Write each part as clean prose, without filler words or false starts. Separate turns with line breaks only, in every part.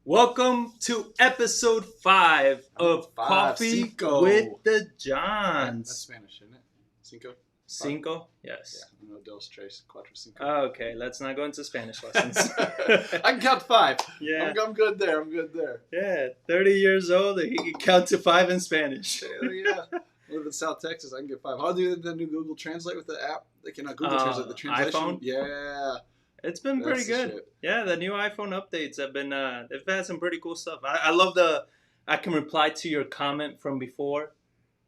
Welcome to episode 5 of
Five,
Coffee
cinco.
with the
That's
Johns.
Spanish, isn't it? Cinco?
Cinco? Yes.
Yeah. No, dos, tres, cuatro, cinco.
Okay, let's not go into Spanish lessons.
I can count to 5.
Yeah.
I'm good there. I'm good there.
Yeah, 30 years old, he can count to 5 in Spanish.
Hell yeah. I live in South Texas. I can get 5. How do the new Google Translate with the app? They cannot Google Translate the translation.
iPhone?
Yeah.
It's been
That's
pretty
the
good.
shit.
Yeah, the new iPhone updates have been, they've had some pretty cool stuff. I love I can reply to your comment from before.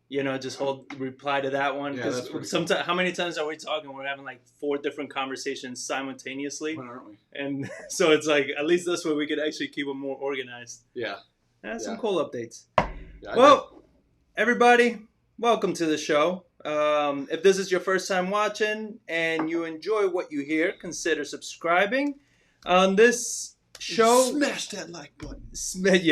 You know, just reply to that one.
Yeah, that's
Because
pretty
sometimes, how many times are we talking? We're having like 4 different conversations simultaneously.
When aren't we?
And so it's like, at least this way we could actually keep them more organized.
Yeah.
Some
Yeah.
cool updates.
Yeah,
Well, everybody, welcome to the show. If this is your first time watching and you enjoy what you hear, consider subscribing. On this show,
smash that like button
smash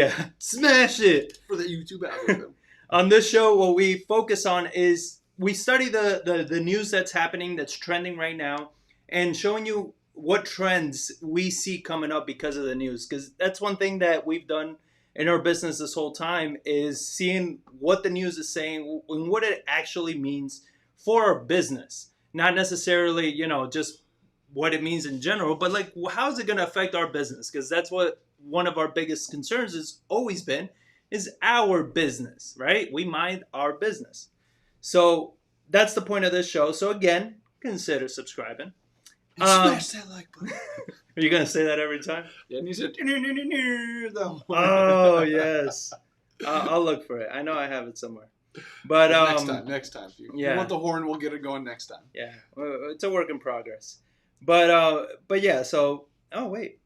it.
for the YouTube algorithm.
On this show, what we focus on is we study the news that's happening, that's trending right now, and showing you what trends we see coming up because of the news. Because that's one thing that we've done in our business this whole time is seeing what the news is saying and what it actually means for our business. Not necessarily, just what it means in general, but like, how is it going to affect our business? Because that's what one of our biggest concerns has always been, is our business, right? We mind our business. So that's the point of this show. So again, consider subscribing.
Smash that like button.
Are you going to say that every time?
Yeah, and you said,
Oh, yes. I'll look for it. I know I have it somewhere. But
next time. If you
yeah.
want the horn, we'll get it going next time.
Yeah, it's a work in progress. But yeah, so, oh, wait.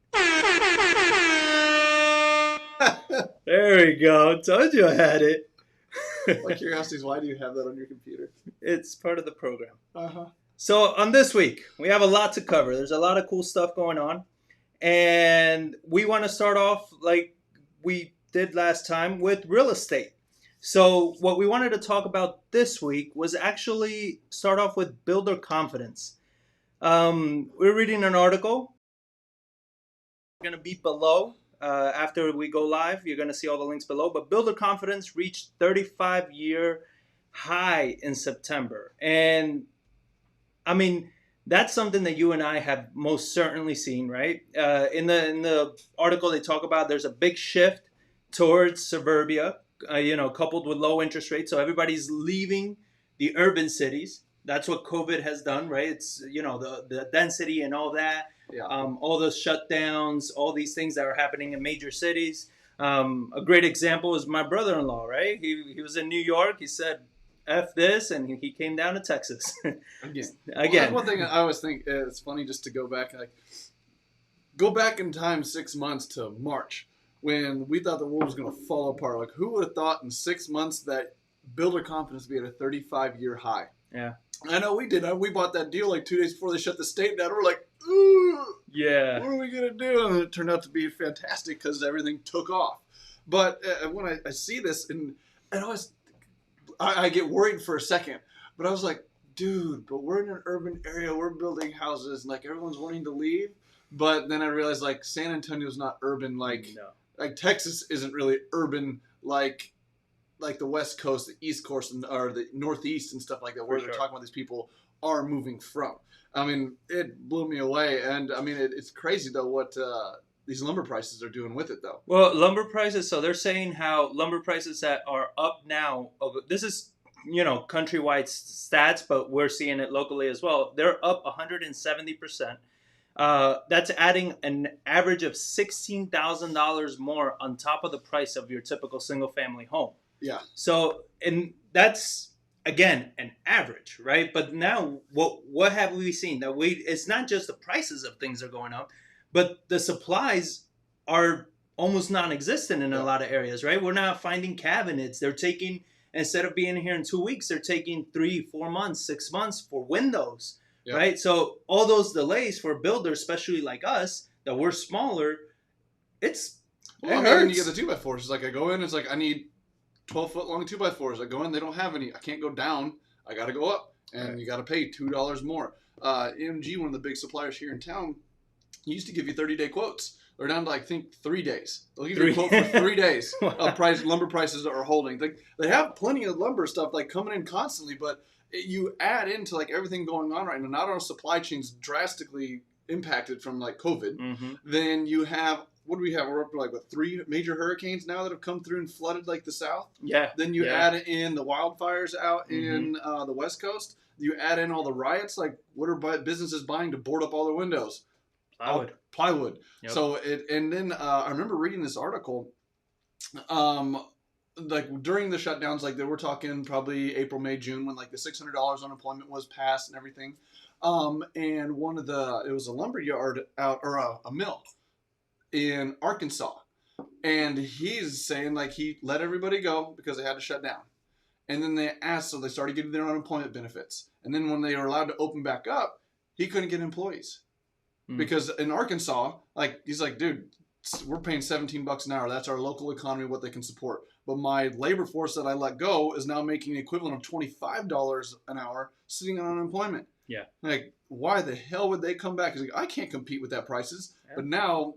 There we go. Told you I had it.
My curiosity is, why do you have that on your computer?
It's part of the program.
Uh-huh.
So on this week, we have a lot to cover. There's a lot of cool stuff going on. And we want to start off like we did last time with real estate. So what we wanted to talk about this week was actually start off with builder confidence. We're reading an article. We're going to be below. After we go live, you're going to see all the links below. But builder confidence reached 35-year high in September. And I mean, that's something that you and I have most certainly seen, right? In the article, they talk about there's a big shift towards suburbia, coupled with low interest rates. So everybody's leaving the urban cities. That's what COVID has done, right? It's, the density and all that.
Yeah.
All the shutdowns, all these things that are happening in major cities. A great example is my brother-in-law, right? He was in New York. He said, F this, and he came down to Texas.
Again.
Well,
one thing I always think it's funny just to go back in time 6 months to March when we thought the world was going to fall apart. Like, who would have thought in 6 months that builder confidence would be at a 35-year high?
Yeah.
I know we did. We bought that deal like 2 days before they shut the state down. We're like, ooh,
yeah.
What are we going to do? And it turned out to be fantastic because everything took off. But when I see this, and I get worried for a second, but I was like, dude, but we're in an urban area. We're building houses, and like everyone's wanting to leave. But then I realized like San Antonio's not urban. Like Texas isn't really urban. Like the West Coast, the East Coast, or the Northeast and stuff like that, where they're talking about these people are moving from. I mean, it blew me away, and I mean, it's crazy though what these lumber prices are doing with it though.
Well, lumber prices. So they're saying how lumber prices that are up now. This is countrywide stats, but we're seeing it locally as well. They're up 170%. That's adding an average of $16,000 more on top of the price of your typical single-family home.
Yeah.
So, and that's again an average, right? But now, what have we seen? That it's not just the prices of things are going up, but the supplies are almost non-existent in a lot of areas, right? We're not finding cabinets. They're taking, instead of being here in 2 weeks, they're taking 3, 4 months, 6 months for windows, right? So all those delays for builders, especially like us, that we're smaller, it hurts.
When you get the 2x4s, it's like I go in, it's like I need 12-foot long 2x4s. I go in, they don't have any. I can't go down. I got to go up, and you got to pay $2 more. MG, one of the big suppliers here in town, used to give you 30-day quotes. They're down to, I think, 3 days. They'll give you a quote for 3 days of lumber prices are holding. They have plenty of lumber stuff like coming in constantly, but you add into like everything going on right now. Not our supply chains drastically impacted from like COVID. Then you have, what do we have? We're up to like 3 major hurricanes now that have come through and flooded like the South.
Yeah.
Then you add in the wildfires out in the West Coast. You add in all the riots. Like, what are businesses buying to board up all their windows? Plywood. Yep. So and then I remember reading this article. Like during the shutdowns, like they were talking probably April, May, June, when like the $600 unemployment was passed and everything. And it was a lumber yard out, or a mill in Arkansas. And he's saying like he let everybody go because they had to shut down. And then they started getting their unemployment benefits. And then when they were allowed to open back up, he couldn't get employees. Because in Arkansas, like he's like, dude, we're paying $17 an hour. That's our local economy, what they can support. But my labor force that I let go is now making the equivalent of $25 an hour sitting on unemployment.
Yeah.
Like, why the hell would they come back? Like, I can't compete with that prices. Yeah. But now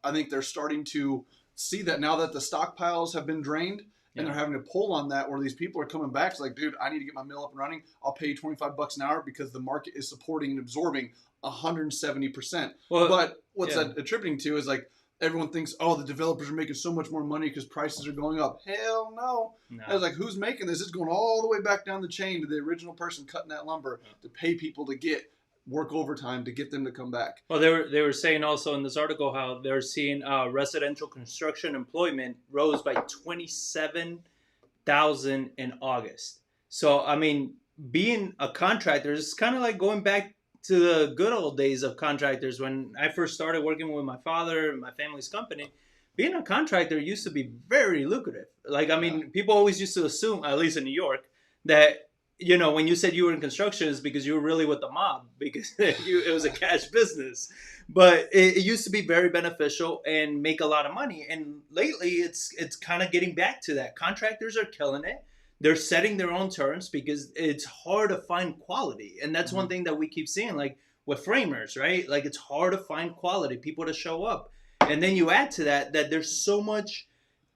I think they're starting to see that now that the stockpiles have been drained. And they're having to pull on that, where these people are coming back. It's like, dude, I need to get my mill up and running. I'll pay you $25 an hour because the market is supporting and absorbing 170%. Well, but what's that attributing to is like everyone thinks, oh, the developers are making so much more money because prices are going up. Hell no. I was like, who's making this? It's going all the way back down the chain to the original person cutting that lumber to pay people to work overtime to get them to come back.
Well, they were saying also in this article how they're seeing residential construction employment rose by 27,000 in August. So, I mean, being a contractor is kind of like going back to the good old days of contractors. When I first started working with my father and my family's company, being a contractor used to be very lucrative. Like, I mean, people always used to assume, at least in New York, that when you said you were in construction, it's because you were really with the mob, because it was a cash business. But it used to be very beneficial and make a lot of money. And lately, it's kind of getting back to that. Contractors are killing it. They're setting their own terms because it's hard to find quality. And that's one thing that we keep seeing, like with framers, right? Like, it's hard to find quality, people to show up. And then you add to that there's so much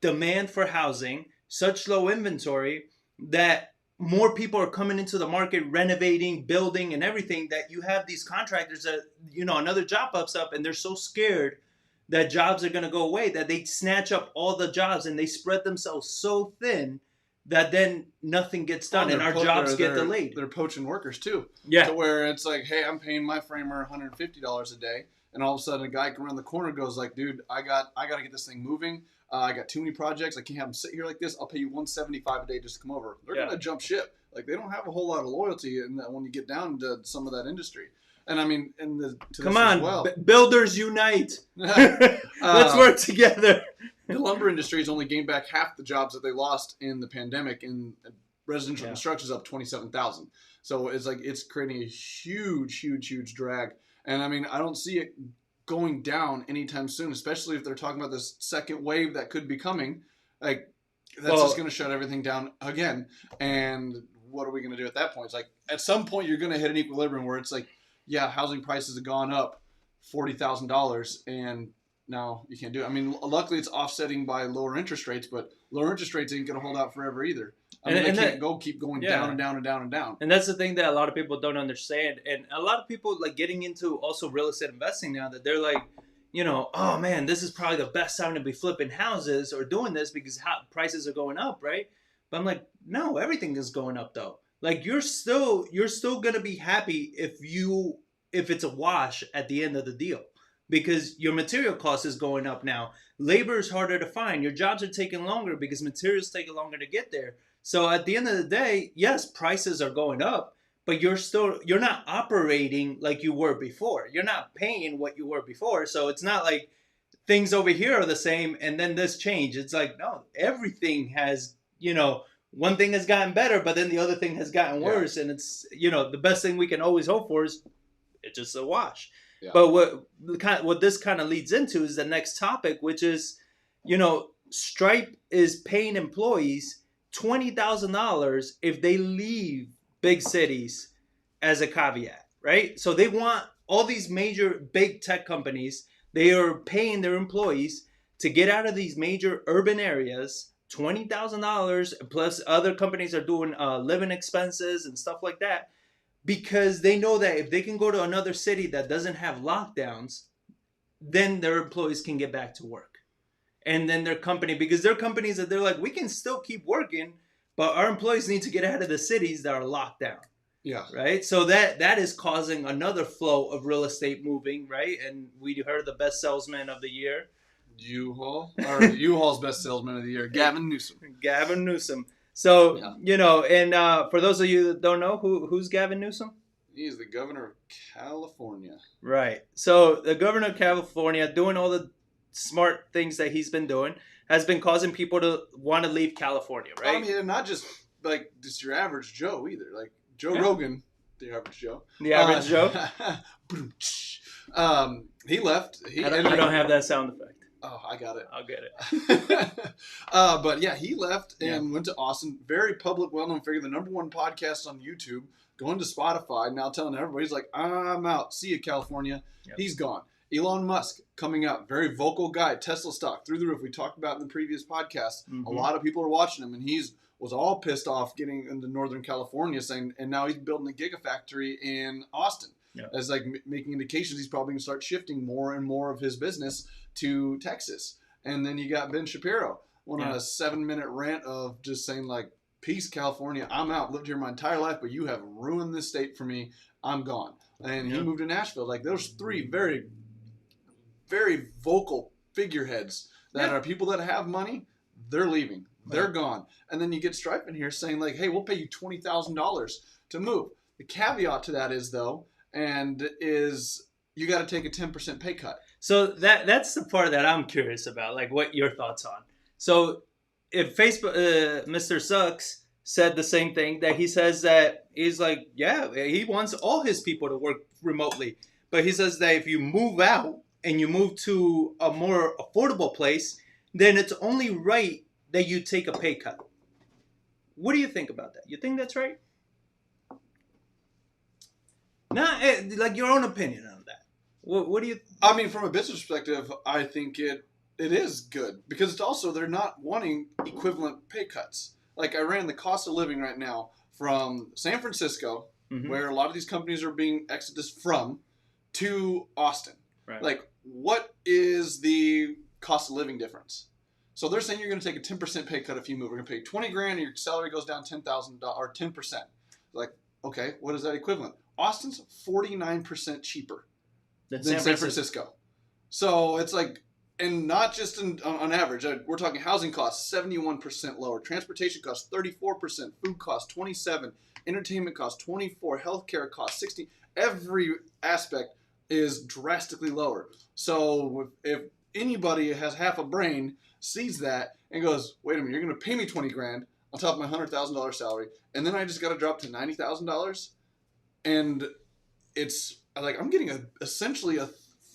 demand for housing, such low inventory, that more people are coming into the market, renovating, building, and everything, that you have these contractors that, another job pops up and they're so scared that jobs are going to go away that they snatch up all the jobs and they spread themselves so thin that then nothing gets done and our jobs get delayed.
They're poaching workers too.
Yeah.
To where it's like, hey, I'm paying my framer $150 a day. And all of a sudden a guy come around the corner goes like, dude, I got to get this thing moving. I got too many projects. I can't have them sit here like this. I'll pay you $175 a day just to come over. They're going to jump ship. Like, they don't have a whole lot of loyalty in that when you get down to some of that industry. And I mean,
come on, well. Builders unite. Let's work together.
The lumber industry has only gained back half the jobs that they lost in the pandemic, and residential construction is up 27,000. So it's like it's creating a huge drag. And I mean, I don't see it going down anytime soon, especially if they're talking about this second wave that could be coming. Like, that's just going to shut everything down again. And what are we going to do at that point? It's like, at some point, you're going to hit an equilibrium where it's like, yeah, housing prices have gone up $40,000, and now you can't do it. I mean, luckily it's offsetting by lower interest rates, but lower interest rates ain't going to hold out forever either. I mean, they can't keep going down and down and down and down.
And that's the thing that a lot of people don't understand. And a lot of people like getting into also real estate investing now, that they're like, oh man, this is probably the best time to be flipping houses or doing this because prices are going up, right? But I'm like, no, everything is going up though. Like, you're still gonna be happy if it's a wash at the end of the deal, because your material cost is going up now. Labor is harder to find. Your jobs are taking longer because materials take longer to get there. So at the end of the day, yes, prices are going up, but you're not operating like you were before. You're not paying what you were before. So it's not like things over here are the same and then this change. It's like, no, everything has, one thing has gotten better, but then the other thing has gotten worse. And it's, the best thing we can always hope for is it's just a wash. Yeah. But what this kind of leads into is the next topic, which is, Stripe is paying employees $20,000 if they leave big cities as a caveat, right? So they want all these major big tech companies They are paying their employees to get out of these major urban areas, $20,000 plus other companies are doing living expenses and stuff like that, because they know that if they can go to another city that doesn't have lockdowns, then their employees can get back to work. And then their company, because they're companies that they're like, we can still keep working, but our employees need to get out of the cities that are locked down.
Yeah.
Right. So that is causing another flow of real estate moving. Right. And we heard the best salesman of the year.
U-Haul. Or U-Haul's best salesman of the year. Gavin Newsom.
Gavin Newsom. So, and for those of you that don't know, who's Gavin Newsom?
He's the governor of California.
Right. So the governor of California, doing all the smart things that he's been doing, has been causing people to want to leave California, right?
I mean, and not just your average Joe either. Like Joe Rogan, the average Joe.
The average Joe.
He left.
I don't have that sound effect.
Oh, I got it.
I'll get it.
But yeah, he left and went to Austin. Very public, well-known figure. The #1 podcast on YouTube. Going to Spotify. Now telling everybody, he's like, I'm out. See you, California. Yep. He's gone. Elon Musk coming out. Very vocal guy. Tesla stock through the roof. We talked about in the previous podcast. Mm-hmm. A lot of people are watching him, and was all pissed off getting into Northern California, saying, and now he's building a gigafactory in Austin. Yeah. As making indications he's probably going to start shifting more and more of his business to Texas. And then you got Ben Shapiro on a 7-minute rant of just saying like, peace, California, I'm out. Lived here my entire life, but you have ruined this state for me. I'm gone. And he moved to Nashville. Like those 3 very, very vocal figureheads that are people that have money, they're leaving. They're gone. And then you get Stripe in here saying like, hey, we'll pay you $20,000 to move. The caveat to that is you got to take a 10% pay cut.
So that's the part that I'm curious about, like what your thoughts on. So if Facebook, Mr. Sucks said the same thing, that he says that he's like, yeah, he wants all his people to work remotely. But he says that if you move out and you move to a more affordable place, then it's only right that you take a pay cut. What do you think about that? You think that's right? Like your own opinion on that. What do you?
I mean, from a business perspective, I think it is good because it's also they're not wanting equivalent pay cuts. Like I ran the cost of living right now from San Francisco, where a lot of these companies are being exodus from, to Austin. Right. Like, what is the cost of living difference? So they're saying you're going to take a 10% pay cut if you move. We're going to pay you $20,000 and your salary goes down $10,000 or 10%. Like, okay, what is that equivalent? Austin's 49% cheaper than San Francisco. So it's like, and not just on average. We're talking housing costs 71% lower, transportation costs 34%, food costs 27%, entertainment costs 24%, healthcare costs 60%. Every aspect is drastically lower. So if anybody has half a brain, sees that and goes, wait a minute, you're going to pay me $20,000 on top of my $100,000 salary, and then I just got to drop to $90,000, and it's like I'm getting essentially a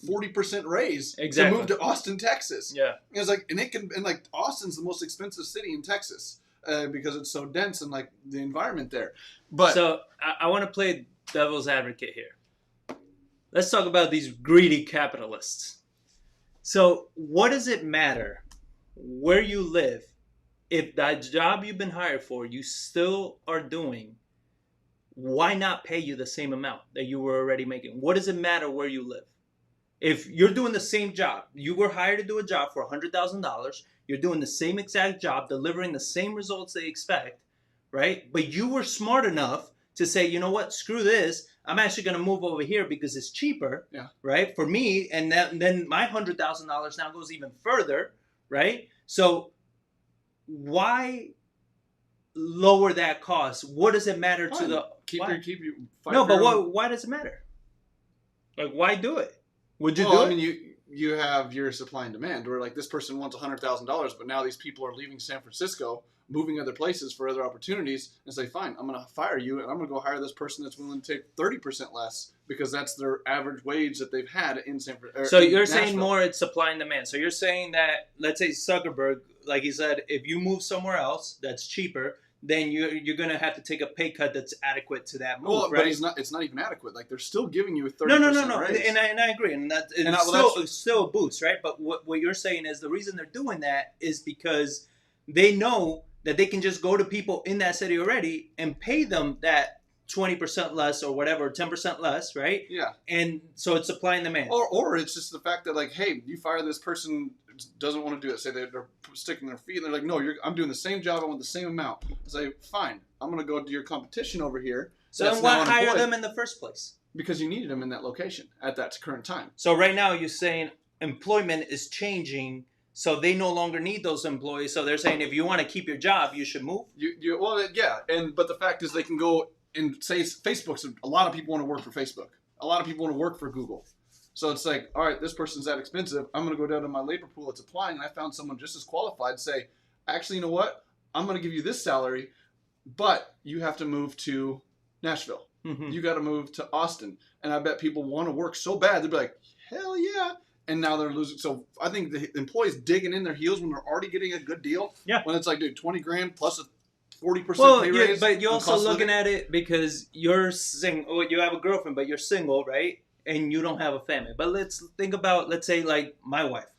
40% raise to move to Austin, Texas.
Yeah,
it's like, and like Austin's the most expensive city in Texas because it's so dense and like the environment there. But
so I want to play devil's advocate here. Let's talk about these greedy capitalists. So what does it matter where you live if that job you've been hired for you still are doing? Why not pay you the same amount that you were already making? What does it matter where you live? If you're doing the same job, you were hired to do a job for $100,000, you're doing the same exact job, delivering the same results they expect, right? But you were smart enough to say, you know what, screw this. I'm actually going to move over here because it's cheaper, right, for me. And then my $100,000 now goes even further, right? So why lower that cost? What does it matter to the...
Keep you
no, but why does it matter? Like, why do it? Would you do it?
I mean, you have your supply and demand where like this person wants $100,000, but now these people are leaving San Francisco, moving other places for other opportunities, and say, fine, I'm going to fire you, and I'm going to go hire this person that's willing to take 30% less because that's their average wage that they've had in San Francisco.
So you're saying more it's supply and demand. So you're saying that, let's say Zuckerberg, like he said, if you move somewhere else that's cheaper, then you're gonna have to take a pay cut that's adequate to that move,
Well,
right?
but it's not even adequate. Like they're still giving you a 30%
No.
raise.
And I agree, and it's still a boost, right? But what you're saying is the reason they're doing that is because they know that they can just go to people in that city already and pay them that 20% less or whatever, 10% less, right?
Yeah.
And so it's supply and demand.
Or it's just the fact that like, hey, you fire this person doesn't want to do it. Say they're sticking their feet and they're like, no, I'm doing the same job. I want the same amount. Say, fine, I'm going to go to your competition over here.
So then why hire them in the first place?
Because you needed them in that location at that current time.
So right now you're saying employment is changing, so they no longer need those employees. So they're saying if you want to keep your job, you should move.
Well, yeah, but the fact is they can go and say Facebook's a lot of people want to work for Facebook. A lot of people want to work for Google. So it's like, all right, this person's that expensive. I'm going to go down to my labor pool that's applying, and I found someone just as qualified. Say, actually, you know what? I'm going to give you this salary, but you have to move to Nashville. Mm-hmm. You got to move to Austin. And I bet people want to work so bad, they'll be like, hell yeah. And now they're losing. So I think the employees digging in their heels when they're already getting a good deal.
Yeah.
When it's like, dude, 20 grand plus a 40% pay raise.
But you're also looking at it because you're single. You have a girlfriend, but you're single, right? And you don't have a family. But let's think about, let's say, like my wife.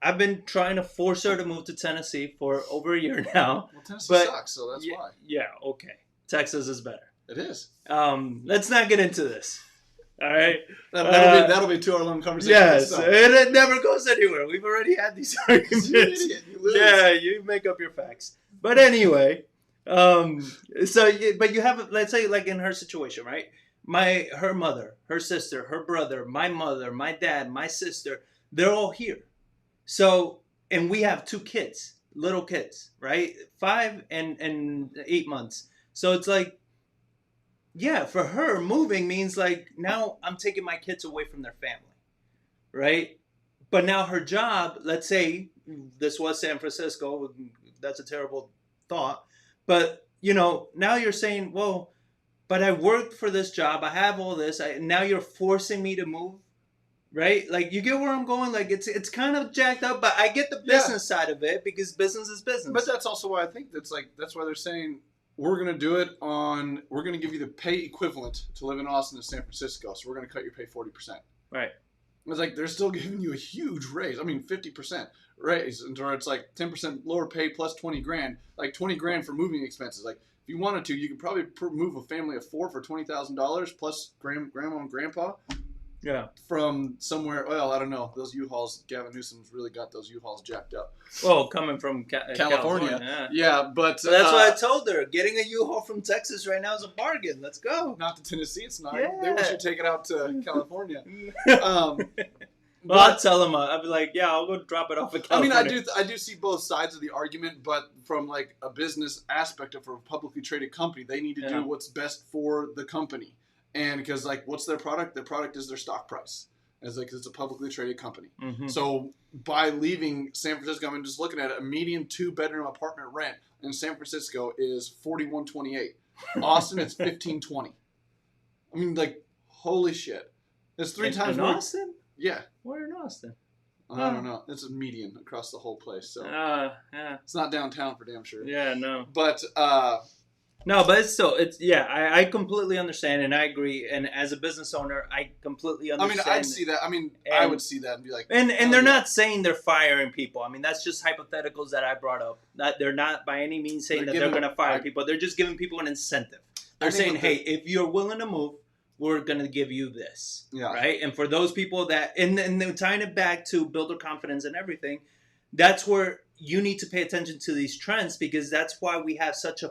I've been trying to force her to move to Tennessee for over a year now.
Well, Tennessee sucks, so that's why.
Yeah, okay. Texas is better.
It is.
Let's not get into this. All right?
That'll be a 2-hour-long conversation.
Yes, and it never goes anywhere. We've already had these arguments.
You're an idiot. You lose.
Yeah, you make up your facts. But anyway, but you have, let's say, like in her situation, right? Her mother, her sister, her brother, my mother, my dad, my sister, they're all here. So, and we have 2 kids, little kids, right? 5 and 8 months. So it's like, yeah, for her, moving means like now I'm taking my kids away from their family, right? But now her job, let's say this was San Francisco. That's a terrible thought. But, now you're saying, well, but I worked for this job. I have all this. Now you're forcing me to move, right? Like, you get where I'm going? Like, it's kind of jacked up, but I get the business side of it because business is business.
But that's also why I think that's why they're saying we're going to do it we're going to give you the pay equivalent to live in Austin and San Francisco. So we're going to cut your pay 40%.
Right.
It's like they're still giving you a huge raise. I mean, 50% raise, or it's like 10% lower pay plus 20 grand, like 20 grand for moving expenses. Like, if you wanted to, you could probably move a family of 4 for $20,000 plus grandma and grandpa.
Yeah.
From somewhere, well, I don't know. Those U-Hauls, Gavin Newsom's really got those U-Hauls jacked up.
Well, coming from California.
Yeah, but...
So that's why I told her, getting a U-Haul from Texas right now is a bargain. Let's go.
Not to Tennessee, it's not.
Yeah.
They want you to take it out to California.
Well, I'll tell them. I'll be like, yeah, I'll go drop it off in California.
I mean, I do see both sides of the argument, but from like a business aspect of a publicly traded company, they need to do what's best for the company. And because, like, what's their product? Their product is their stock price. It's a publicly traded company. Mm-hmm. So by leaving San Francisco, I'm just looking at it, a median 2-bedroom apartment rent in San Francisco is $41.28. Austin, it's $15.20. I mean, like, holy shit. It's 3 times
in
more.
Austin?
Yeah.
Where in Austin?
I don't know. It's a median across the whole place. So
yeah.
It's not downtown for damn sure.
Yeah, no.
But
no, but I completely understand and I agree. And as a business owner, I completely understand.
I mean, I'd see that. I mean, I would see that and be like,
and they're not saying they're firing people. I mean, that's just hypotheticals that I brought up. They're not by any means saying that they're going to fire people. They're just giving people an incentive. They're saying, hey, if you're willing to move, we're going to give you this. Yeah. Right. And for those people that, and then tying it back to builder confidence and everything, that's where you need to pay attention to these trends, because that's why we have such a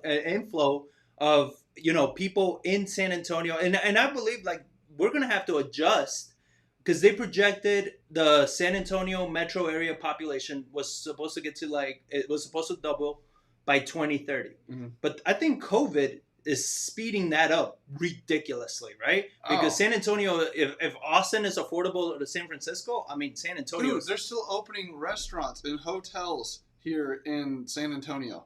inflow of, people in San Antonio. And I believe like we're going to have to adjust, because they projected the San Antonio metro area population was supposed to get to it was supposed to double by 2030. Mm-hmm. But I think COVID is speeding that up ridiculously, right? Because San Antonio, if Austin is affordable to San Francisco, I mean, San Antonio...
Dude, they're still opening restaurants and hotels here in San Antonio.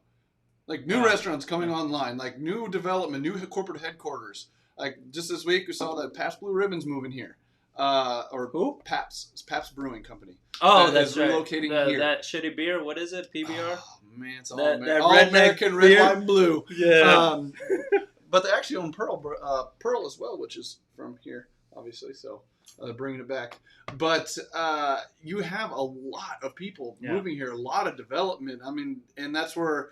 Like, new restaurants coming online, like, new development, new corporate headquarters. Like, just this week, we saw that Past Blue Ribbon's moving here. or
Who?
Pabst. It's Pabst Brewing Company.
Oh,
that
that's
is
right.
relocating here.
That shitty beer. What is it? PBR.
Oh man, it's
That
all
redneck
American red,
beer?
white, and blue.
Yeah.
But they actually own Pearl as well, which is from here, obviously. So bringing it back. But you have a lot of people moving here, a lot of development. I mean, and that's where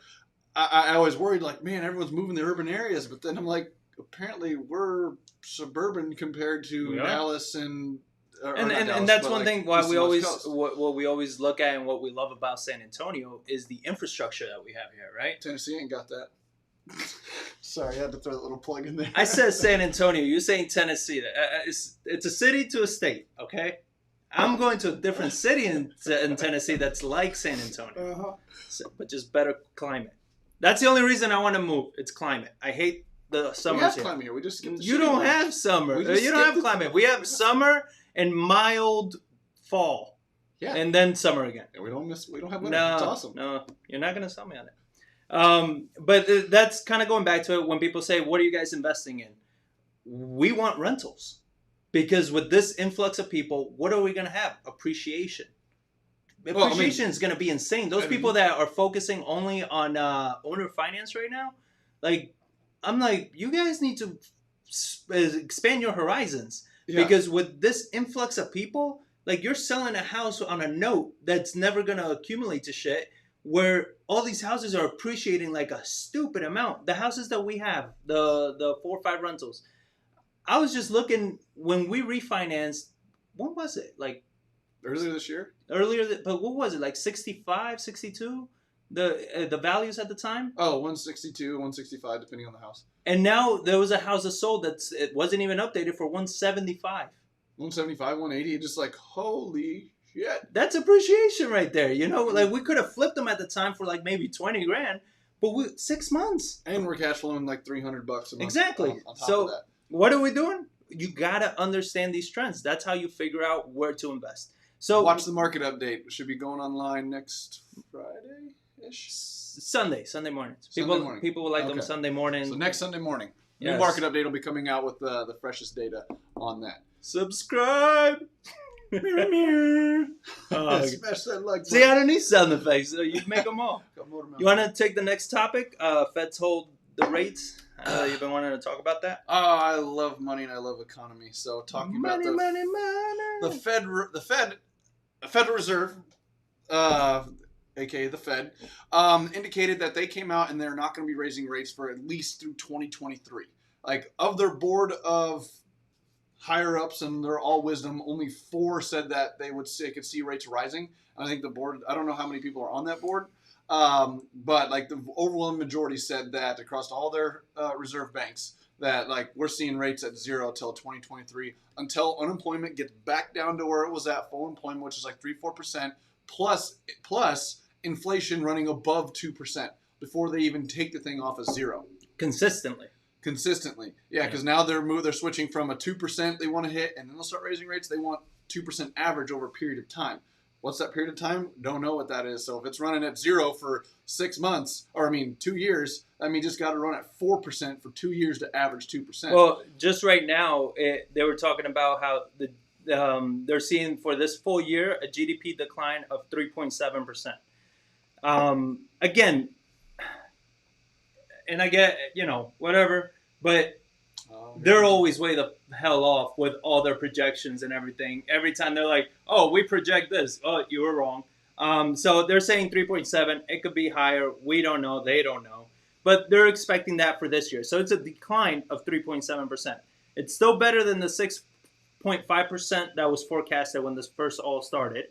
I was worried, like, man, everyone's moving to urban areas. But then I'm like, apparently we're suburban compared to Dallas and
that's one thing why we always what we always look at and what we love about San Antonio is the infrastructure that we have here, right?
Tennessee ain't got that. Sorry, I had to throw that little plug in there.
I said San Antonio. You're saying Tennessee. It's a city to a state, okay? I'm going to a different city in Tennessee that's like San Antonio, but just better climate. That's the only reason I want to move. It's climate. I hate the summer.
We have climate here. We just skip the
You don't have summer. You don't have climate. We have summer and mild fall. Yeah. And then summer again.
And we don't have winter. It's awesome.
No, you're not gonna sell me on it. But that's kind of going back to it when people say, what are you guys investing in? We want rentals. Because with this influx of people, what are we going to have? Appreciation. Appreciation is going to be insane. Those people that are focusing only on owner finance right now, like, I'm like, you guys need to expand your horizons. Yeah. Because with this influx of people, like, you're selling a house on a note that's never going to accumulate to shit, where all these houses are appreciating like a stupid amount. The houses that we have, the 4 or 5 rentals, I was just looking when we refinanced. When was it? Like
earlier this year?
But what was it? Like 65, 62? The values at the time?
Oh, 162, 165, depending on the house.
And now there was a house that sold it wasn't even updated for 175.
175, 180, just like, holy shit.
That's appreciation right there. You know, like, we could have flipped them at the time for like maybe 20 grand, but 6 months.
And we're cash flowing like $300 a month.
Exactly.
On top of that.
What are we doing? You got to understand these trends. That's how you figure out where to invest. So
watch the market update. It should be going online next Friday-ish?
Sunday mornings. People will like them Sunday morning.
So next Sunday morning. New market update will be coming out with the freshest data on that.
Subscribe.
Smash that like
See, I don't need sound effects. So you make them all. You want to take the next topic? Feds hold the rates. You've been wanting to talk about that?
Oh, I love money and I love economy. So talking about the Federal Reserve, aka the Fed, indicated that they came out and they're not going to be raising rates for at least through 2023. Like, of their board of higher ups and they're all wisdom, only 4 said that they could see rates rising. I think the board, I don't know how many people are on that board. But like the overwhelming majority said that across all their reserve banks that like we're seeing rates at 0 till 2023 until unemployment gets back down to where it was at, full employment, which is like 3-4%, plus inflation running above 2% before they even take the thing off of 0.
Consistently.
Yeah, because now they're switching from a 2% they want to hit, and then they'll start raising rates. They want 2% average over a period of time. What's that period of time? Don't know what that is. So if it's running at 0 for 6 months, 2 years, that means just got to run at 4% for 2 years to average 2%.
Well, just right now, they were talking about how they're seeing for this full year a GDP decline of 3.7%. Again, and I get, whatever, but they're always way the hell off with all their projections and everything. Every time they're like, oh, we project this. Oh, you were wrong. So they're saying 3.7. It could be higher. We don't know. They don't know. But they're expecting that for this year. So it's a decline of 3.7%. It's still better than the 6.5% that was forecasted when this first all started.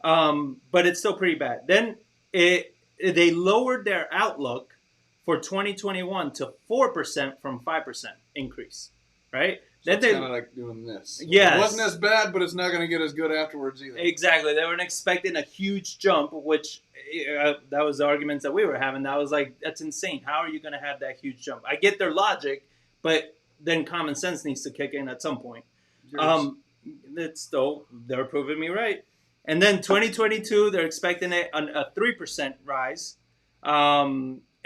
But it's still pretty bad. Then they lowered their outlook for 2021 to 4% from 5% increase, right?
So it's kind of like doing this.
Yeah,
it wasn't as bad, but it's not going to get as good afterwards either.
Exactly. They weren't expecting a huge jump, which that was the arguments that we were having. That was like, that's insane. How are you going to have that huge jump? I get their logic, but then common sense needs to kick in at some point. They're proving me right. And then 2022, they're expecting a 3% rise.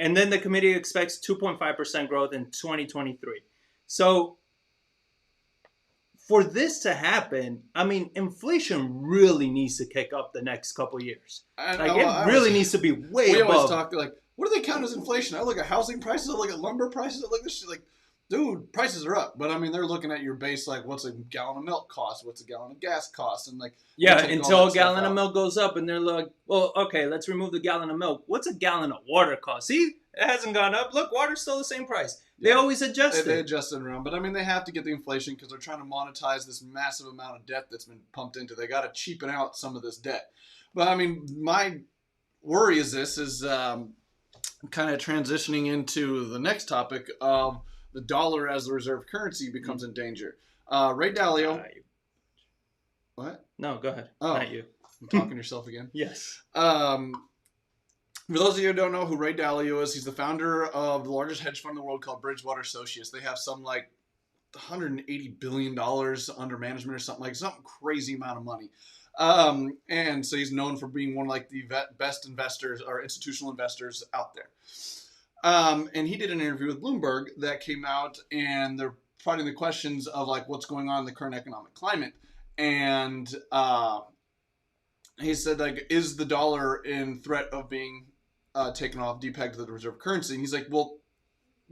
And then the committee expects 2.5% growth in 2023. So for this to happen, I mean, inflation really needs to kick up the next couple years. Like, it really needs to be way
we
above.
We always talk like, what do they count as inflation? I look at housing prices, I look at lumber prices, I look at this shit like, dude, prices are up. But I mean, they're looking at your base, like, what's a gallon of milk cost? What's a gallon of gas cost? And like,
yeah, until a gallon of milk goes up, and they're like, well, okay, let's remove the gallon of milk. What's a gallon of water cost? See, it hasn't gone up. Look, water's still the same price. They always adjust it.
They adjust it around. But I mean, they have to get the inflation because they're trying to monetize this massive amount of debt that's been pumped into. They got to cheapen out some of this debt. But I mean, my worry is kind of transitioning into the next topic of the dollar as the reserve currency becomes in danger. Ray Dalio. What?
No, go ahead. Oh, not you.
I'm talking to yourself again.
Yes.
For those of you who don't know who Ray Dalio is, he's the founder of the largest hedge fund in the world called Bridgewater Associates. They have some like $180 billion under management or something crazy amount of money. And so he's known for being one of like the best investors or institutional investors out there. And he did an interview with Bloomberg that came out, and they're fighting the questions of like what's going on in the current economic climate. And he said, like, is the dollar in threat of being taken off, depegged to the reserve currency? And he's like, well,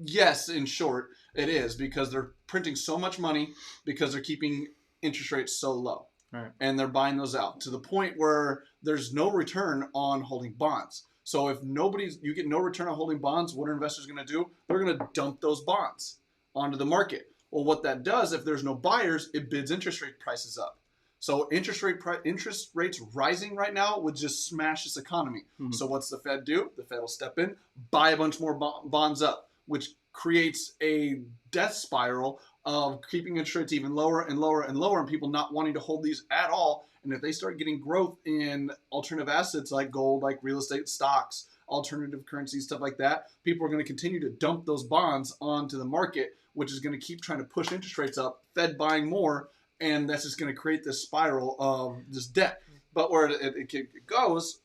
yes, in short, it is, because they're printing so much money because they're keeping interest rates so low.
Right.
And they're buying those out to the point where there's no return on holding bonds. So if you get no return on holding bonds, what are investors going to do? They're going to dump those bonds onto the market. Well, what that does, if there's no buyers, it bids interest rate prices up. So interest rates rising right now would just smash this economy. Mm-hmm. So what's the Fed do? The Fed will step in, buy a bunch more bonds up, which creates a death spiral of keeping interest rates even lower and lower and lower, and people not wanting to hold these at all. And if they start getting growth in alternative assets like gold, like real estate, stocks, alternative currencies, stuff like that, people are going to continue to dump those bonds onto the market, which is going to keep trying to push interest rates up, Fed buying more, and that's just going to create this spiral of this debt. But where it goes,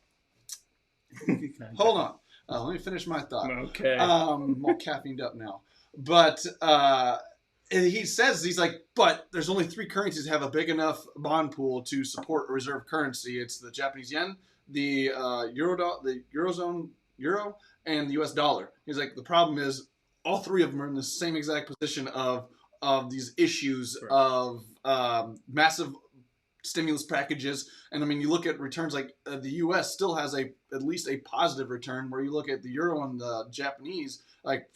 hold on. Let me finish my thought.
Okay.
I'm all caffeined up now. But he says, he's like, but there's only three currencies that have a big enough bond pool to support a reserve currency. It's the Japanese yen, the Eurozone euro, and the US dollar. He's like, the problem is all three of them are in the same exact position of these issues of massive stimulus packages. And I mean, you look at returns like the US still has at least a positive return, where you look at the euro and the Japanese, like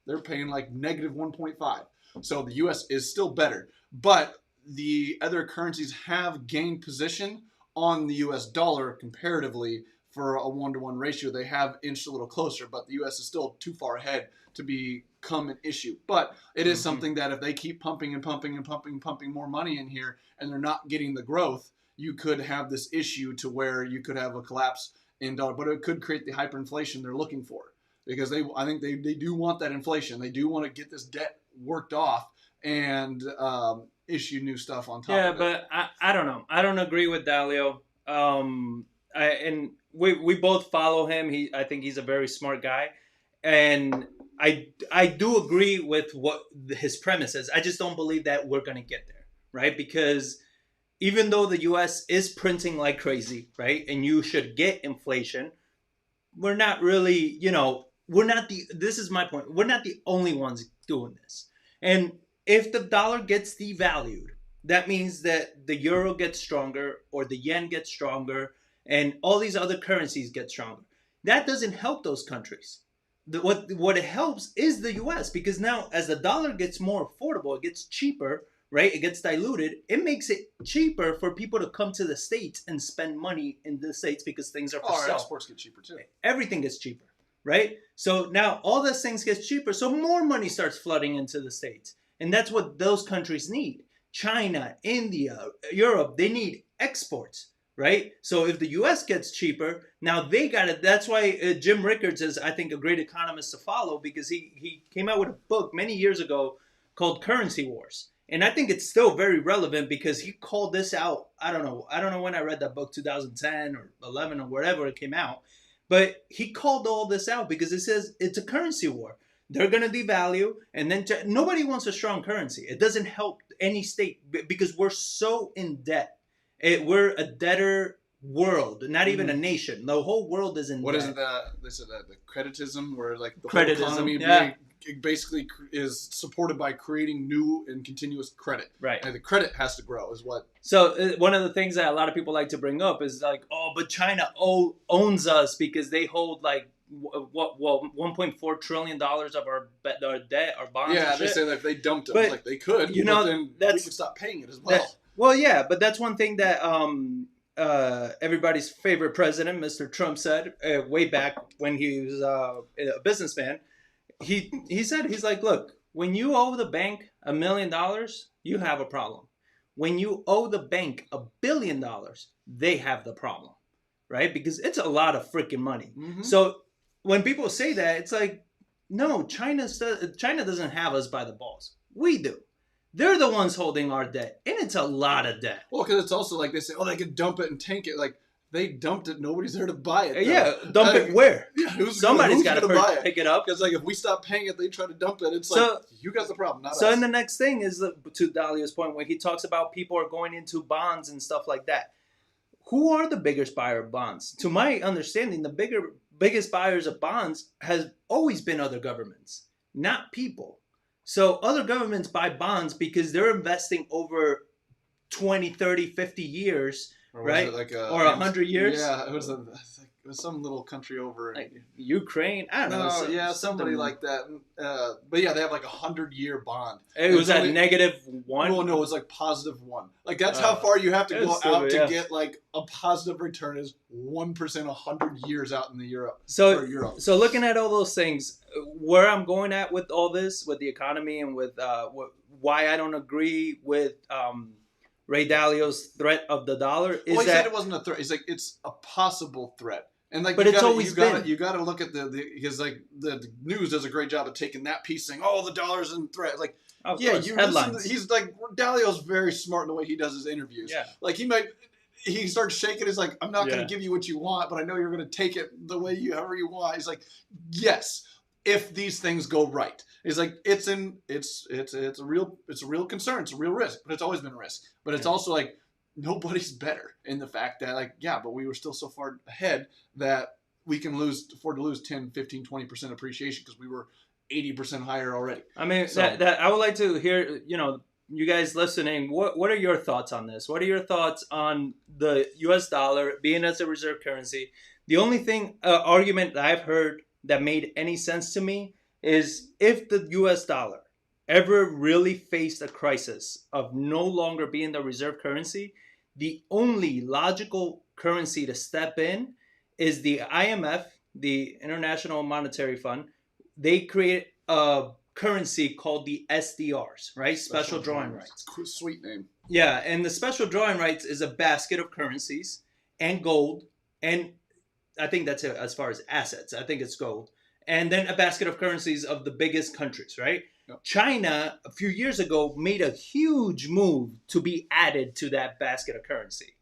they're paying like negative 1.5. So the US is still better, but the other currencies have gained position on the US dollar comparatively. For a 1-to-1 ratio, they have inched a little closer, but the US is still too far ahead to become an issue. But it is something that if they keep pumping and pumping and pumping more money in here, and they're not getting the growth, you could have this issue to where you could have a collapse in dollar. But it could create the hyperinflation they're looking for, because I think they do want that inflation. They do want to get this debt worked off and issue new stuff on top of it.
Yeah, but I don't know. I don't agree with Dalio. And we both follow him. I think he's a very smart guy, and I do agree with what his premise is. I just don't believe that we're gonna get there, right? Because even though the U.S. is printing like crazy, right, and you should get inflation, we're not really, this is my point. We're not the only ones doing this. And if the dollar gets devalued, that means that the euro gets stronger or the yen gets stronger and all these other currencies get stronger. That doesn't help those countries. What it helps is the U.S. because now as the dollar gets more affordable, it gets cheaper, right? It gets diluted. It makes it cheaper for people to come to the States and spend money in the States because things are for sale.
Exports get cheaper too.
Everything gets cheaper, right? So now all those things get cheaper, so more money starts flooding into the States. And that's what those countries need. China, India, Europe, they need exports, right? So if the U.S. gets cheaper, now they got it. That's why Jim Rickards is, I think, a great economist to follow, because he came out with a book many years ago called Currency Wars. And I think it's still very relevant because he called this out. I don't know when I read that book, 2010 or 11 or whatever it came out. But he called all this out because it says it's a currency war. They're going to devalue, and then nobody wants a strong currency. It doesn't help any state because we're so in debt. We're a debtor world, not even a nation. The whole world is in
what
debt.
Is it they said that the creditism, where like the
creditism,
whole economy basically is supported by creating new and continuous credit.
Right.
And the credit has to grow is what.
So one of the things that a lot of people like to bring up is like, oh, but China owns us because they hold like $1.4 trillion of our debt, our bonds.
Yeah, they say that if they dumped it,
but,
like they could,
you know,
but then we could stop paying it as well.
Well, yeah, but that's one thing that everybody's favorite president, Mr. Trump, said way back when he was a businessman. He said, he's like, look, when you owe the bank $1 million, you have a problem. When you owe the bank $1 billion, they have the problem, right? Because it's a lot of freaking money. Mm-hmm. So when people say that, it's like, no, China doesn't have us by the balls. We do. They're the ones holding our debt, and it's a lot of debt.
Well, because it's also like they say, oh, they could dump it and tank it. Like, they dumped it. Nobody's there to buy it. Though.
Yeah, dump it where?
Yeah,
somebody's got to pick it up.
Because like if we stop paying it, they try to dump it. It's like, you got the problem, not us.
So and the next thing is to Dalio's point, where he talks about people are going into bonds and stuff like that. Who are the biggest buyer of bonds? To my understanding, the biggest buyers of bonds has always been other governments, not people. So other governments buy bonds because they're investing over 20, 30, 50 years, right?
Like
or 100 years?
Yeah, it was some little country over
like Ukraine. I don't know.
Yeah, somebody like that. But yeah, they have like 100-year bond.
It was at -1?
Well, no, it was like +1. Like that's how far you have to go out to get like a positive return is 1% 100 years out in the Europe.
So looking at all those things, where I'm going at with all this, with the economy and with why I don't agree with Ray Dalio's threat of the dollar is
he said it wasn't a threat. He's like, it's a possible threat. And like,
but it's always been.
You got to look at because like the news does a great job of taking that piece, saying, "Oh, the dollar's in threat." Like,
of
yeah,
course,
you
headlines.
He's like Dalio's very smart in the way he does his interviews.
Yeah,
like he starts shaking. He's like, "I'm not going to give you what you want, but I know you're going to take it the way however you want." He's like, "Yes, if these things go right." He's like, it's a real concern. It's a real risk, but it's always been a risk. But it's also like nobody's better in the fact that like, yeah, but we were still so far ahead that we can afford to lose 10, 15, 20% appreciation because we were 80% higher already.
I mean, that I would like to hear, you guys listening, what are your thoughts on this? What are your thoughts on the U.S. dollar being as a reserve currency? The only argument that I've heard that made any sense to me is if the U.S. dollar ever really faced a crisis of no longer being the reserve currency, the only logical currency to step in is the IMF, the International Monetary Fund. They create a currency called the SDRs, right? Special drawing rights.
Sweet name.
Yeah, and the special drawing rights is a basket of currencies and gold, and I think that's it as far as assets. I think it's gold. And then a basket of currencies of the biggest countries, right? Yep. China, a few years ago, made a huge move to be added to that basket of currency.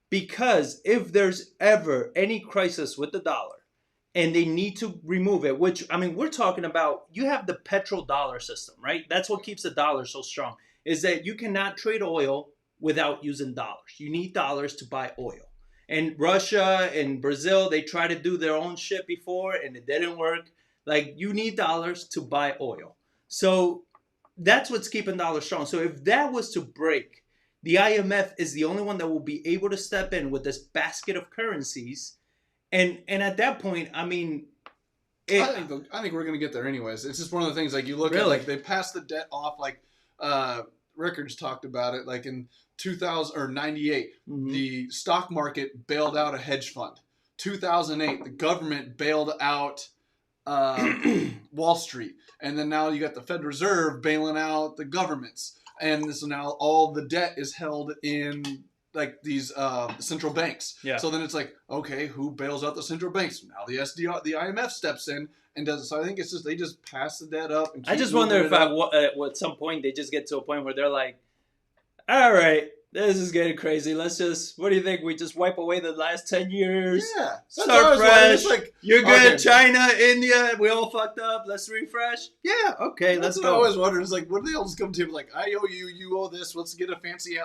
Because if there's ever any crisis with the dollar and they need to remove it, which, I mean, we're talking about, you have the petrodollar system, right? That's what keeps the dollar so strong, is that you cannot trade oil without using dollars. You need dollars to buy oil. And Russia and Brazil, they tried to do their own shit before and it didn't work. Like, you need dollars to buy oil. So that's what's keeping dollars strong. So if that was to break, the IMF is the only one that will be able to step in with this basket of currencies. And at that point, I mean...
I think we're going to get there anyways. It's just one of the things, like, you look at, like, they passed the debt off, like, Rickards talked about it, like, in 2000 or 98, the stock market bailed out a hedge fund. 2008, the government bailed out Wall Street. And then now you got the Federal Reserve bailing out the governments. And so now all the debt is held in like these central banks. Yeah. So then it's like, okay, who bails out the central banks? Now the IMF steps in and does it. So I think it's just they just pass the debt up. And
I just wonder if at some point they just get to a point where they're like, all right, This is getting crazy. Let's just, what do you think? We just wipe away the last 10 years?
Yeah.
Start fresh.
It's like,
you're good.
okay.
China, India, we all fucked up. Let's refresh. Yeah, okay, let's go.
I always wondered. It's like, what do they all just come to? Like, I owe you, you owe this. Let's get a fancy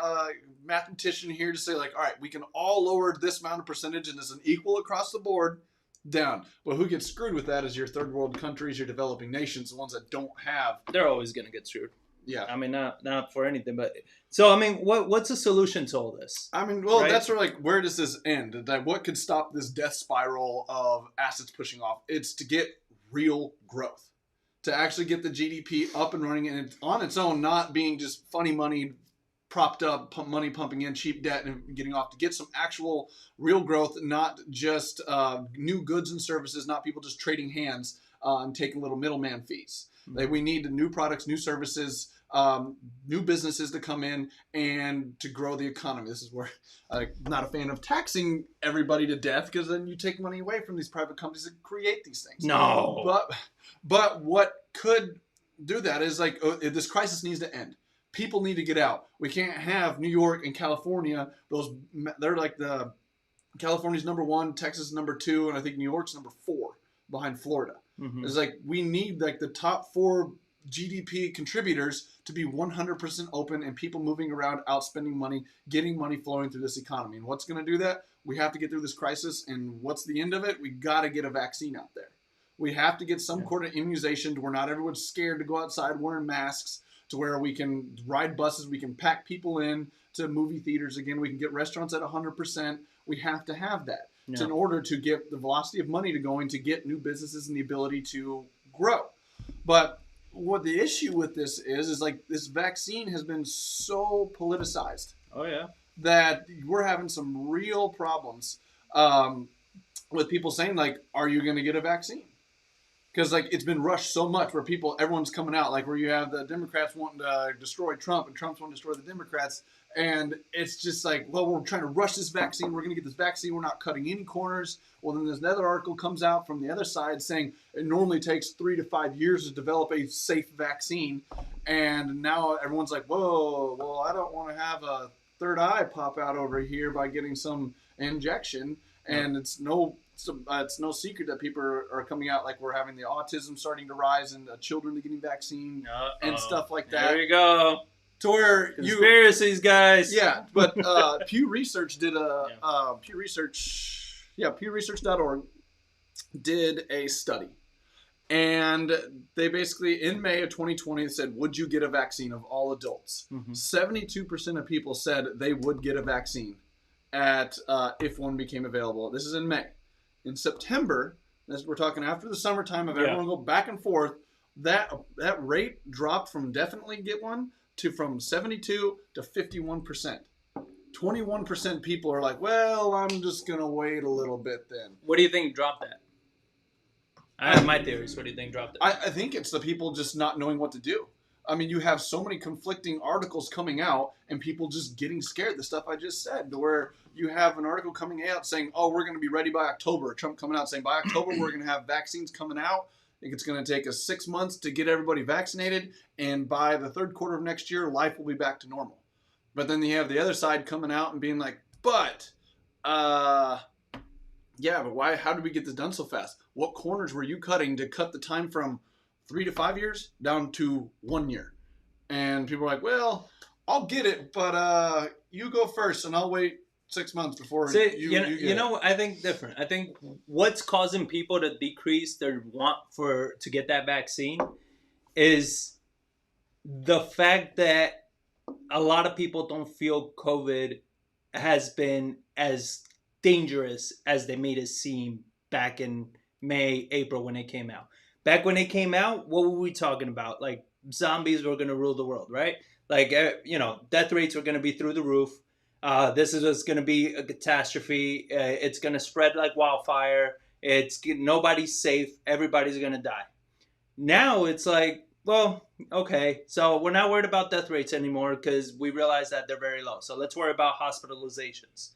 mathematician here to say, like, all right, we can all lower this amount of percentage and it's an equal across the board down. But who gets screwed with that is your third world countries, your developing nations, the ones that don't have.
They're always going to get screwed.
Yeah.
I mean, not for anything, but so I mean, what's the solution to all this?
I mean, well,
right?
That's where, like, where does this end? Like, what could stop this death spiral of assets pushing off? It's to get real growth, to actually get the GDP up and running, and it's on its own, not being just funny money propped up, money pumping in, cheap debt and getting off, to get some actual real growth, not just new goods and services, not people just trading hands and taking little middleman fees. Like, we need new products, new services, new businesses to come in and to grow the economy. This is where I'm not a fan of taxing everybody to death, because then you take money away from these private companies that create these things.
No.
But what could do that is, like, this crisis needs to end. People need to get out. We can't have New York and California. They're like the California's number 1, Texas number 2, and I think New York's number 4 behind Florida. Mm-hmm. It's like, we need, like, the top 4 GDP contributors to be 100% open and people moving around, outspending money, getting money flowing through this economy. And what's going to do that? We have to get through this crisis. And what's the end of it? We got to get a vaccine out there. We have to get some sort of immunization to where not everyone's scared to go outside wearing masks, to where we can ride buses, we can pack people in to movie theaters again, we can get restaurants at 100%. We have to have that. Yeah. In order to get the velocity of money to going, to get new businesses and the ability to grow. But what the issue with this is like, this vaccine has been so politicized.
Oh, yeah. That
we're having some real problems with people saying, like, are you going to get a vaccine? Because, like, it's been rushed so much where everyone's coming out, like, where you have the Democrats wanting to destroy Trump and Trump's wanting to destroy the Democrats. And it's just like, well, we're trying to rush this vaccine. We're going to get this vaccine. We're not cutting any corners. Well, then there's another article comes out from the other side saying it normally takes 3 to 5 years to develop a safe vaccine. And now everyone's like, whoa, well, I don't want to have a third eye pop out over here by getting some injection. And it's no secret that people are coming out, like, we're having the autism starting to rise and children are getting vaccine and stuff like that.
There you go.
To where
conspiracies, guys.
Yeah, but Pew Research did pewresearch.org did a study. And they basically, in May of 2020, said, would you get a vaccine of all adults? Mm-hmm. 72% of people said they would get a vaccine if one became available. This is in May. In September, as we're talking after the summertime of everyone go back and forth, that rate dropped from definitely get one to from 72 to 51%. 21% people are like, well, I'm just going to wait a little bit then.
What do you think dropped that? I have my theories. What do you think dropped it?
I think it's the people just not knowing what to do. I mean, you have so many conflicting articles coming out and people just getting scared. The stuff I just said, where you have an article coming out saying, oh, we're going to be ready by October. Trump coming out saying by October, we're going to have vaccines coming out. I think it's going to take us 6 months to get everybody vaccinated. And by the third quarter of next year, life will be back to normal. But then you have the other side coming out and being like, but why? How did we get this done so fast? What corners were you cutting to cut the time from 3 to 5 years down to 1 year? And people are like, well, I'll get it, but you go first and I'll wait 6 months before you get it.
I think different. I think what's causing people to decrease their want to get that vaccine is the fact that a lot of people don't feel COVID has been as dangerous as they made it seem back in May, April when it came out. Back when it came out, what were we talking about? Like, zombies were going to rule the world, right? Like, death rates were going to be through the roof. This is going to be a catastrophe. It's going to spread like wildfire. Nobody's safe. Everybody's going to die. Now it's like, well, okay. So we're not worried about death rates anymore because we realize that they're very low. So let's worry about hospitalizations.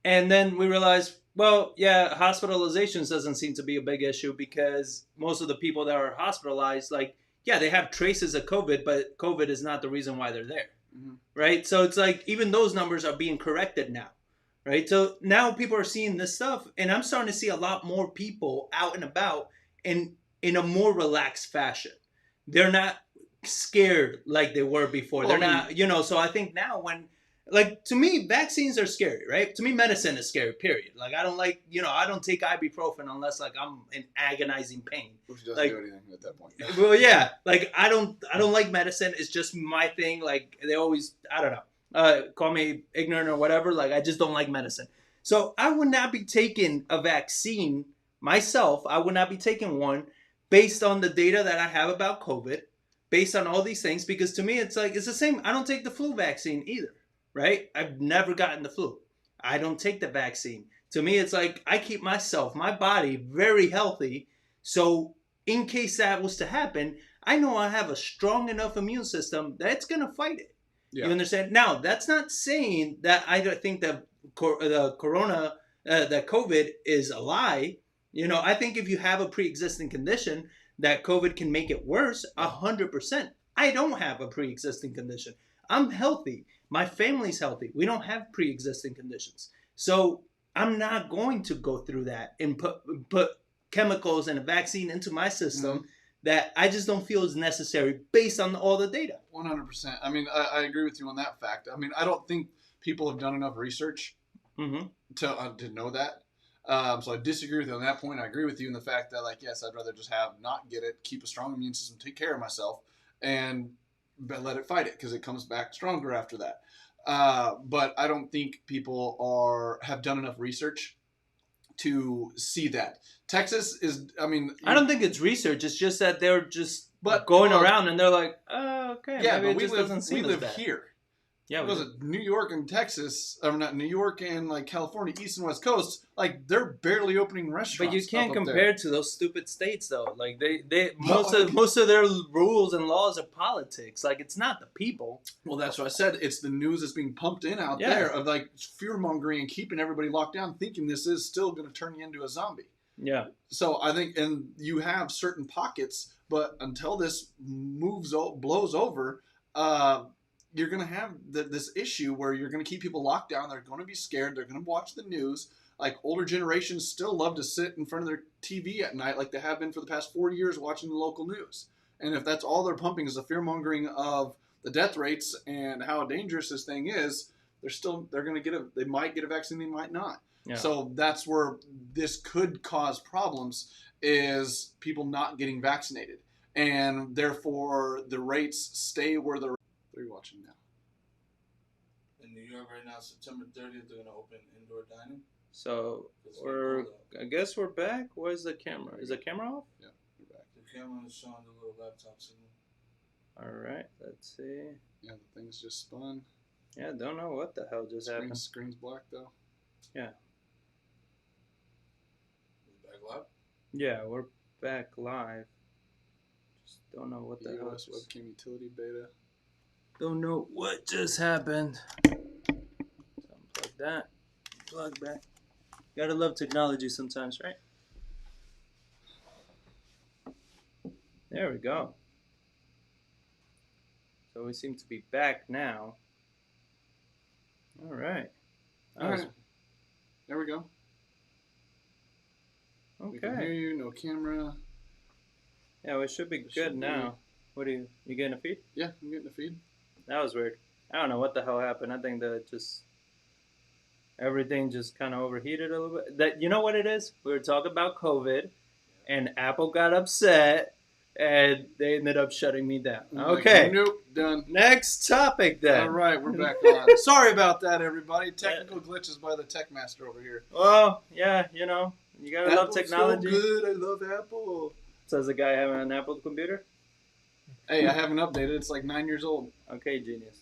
And then we realize, well, yeah, hospitalizations doesn't seem to be a big issue because most of the people that are hospitalized, like, yeah, they have traces of COVID, but COVID is not the reason why they're there.
Mm-hmm.
right? So it's like even those numbers are being corrected now, right? So now people are seeing this stuff, and I'm starting to see a lot more people out and about in a more relaxed fashion. They're not scared like they were before.
Well,
They're not, so I think now when, like, to me, vaccines are scary, right? To me, medicine is scary, period. Like, I don't like, I don't take ibuprofen unless, like, I'm in agonizing pain.
Which doesn't
like,
do anything at that point.
Well, yeah, like, I don't like medicine. It's just my thing. Like, they always, I don't know, call me ignorant or whatever. Like, I just don't like medicine. So I would not be taking a vaccine myself. I would not be taking one based on the data that I have about COVID, based on all these things, because to me, it's like, it's the same. I don't take the flu vaccine either, right? I've never gotten the flu. I don't take the vaccine. To me, it's like, I keep my body very healthy. So in case that was to happen, I know I have a strong enough immune system that's going to fight it. Yeah. You understand? Now, that's not saying that I think that the corona, that COVID is a lie. I think if you have a pre-existing condition, that COVID can make it worse, 100%. I don't have a pre-existing condition. I'm healthy. My family's healthy. We don't have pre-existing conditions. So I'm not going to go through that and put chemicals and a vaccine into my system that I just don't feel is necessary based on all the data.
100%. I mean, I agree with you on that fact. I mean, I don't think people have done enough research to know that. So I disagree with you on that point. I agree with you in the fact that, like, yes, I'd rather just not get it, keep a strong immune system, take care of myself, and let it fight it because it comes back stronger after that. But I don't think people have done enough research to see that. Texas is, I mean...
I don't think it's research. It's just that they're just going around and they're like, oh, okay,
yeah,
maybe
but
it just doesn't seem
we
as
live
bad.
here.
Yeah,
was it New York and Texas? Or not New York and like California, East and West Coast. Like they're barely opening restaurants.
But you can't compare to those stupid states though. Like they most of their rules and laws are politics. Like it's not the people.
Well, that's what I said. It's the news that's being pumped in out there of like fear mongering and keeping everybody locked down, thinking this is still going to turn you into a zombie.
Yeah.
So I think, and you have certain pockets, but until this blows over, you're going to have this issue where you're going to keep people locked down. They're going to be scared. They're going to watch the news. Like older generations still love to sit in front of their TV at night like they have been for the past 40 years watching the local news. And if that's all they're pumping is the fear mongering of the death rates and how dangerous this thing is, they're going to they might get a vaccine, they might not. Yeah. So that's where this could cause problems is people not getting vaccinated. And therefore the rates stay where they're watching now.
In New York right now, September 30th, they're going to open indoor dining.
So I guess we're back. Where's the camera? Is the camera off?
Yeah, we're back.
The camera is showing the little laptop signal.
All right, let's see.
Yeah, the thing's just spun.
Yeah, don't know what the hell just happened.
Screen's black though.
Yeah.
Back live?
Yeah, we're back live. Just don't know what the hell.
Webcam utility beta.
Don't know what just happened. Unplug that. Plug back. Gotta love technology sometimes, right? There we go. So we seem to be back now. All right.
All right. There we go.
Okay.
We can hear you. No camera.
Yeah, we should be good now. What are you getting a feed?
Yeah, I'm getting a feed.
That was weird. I don't know what the hell happened. I think that everything just kind of overheated a little bit. You know what it is? We were talking about COVID, and Apple got upset, and they ended up shutting me down. Okay.
Like, nope, done.
Next topic then.
All right, we're back on. Sorry about that, everybody. Technical glitches by the tech master over here.
Well, yeah, you gotta love technology.
So good. I love Apple.
Says the guy having an Apple computer.
Hey, I haven't updated. It's like 9 years old.
Okay, genius.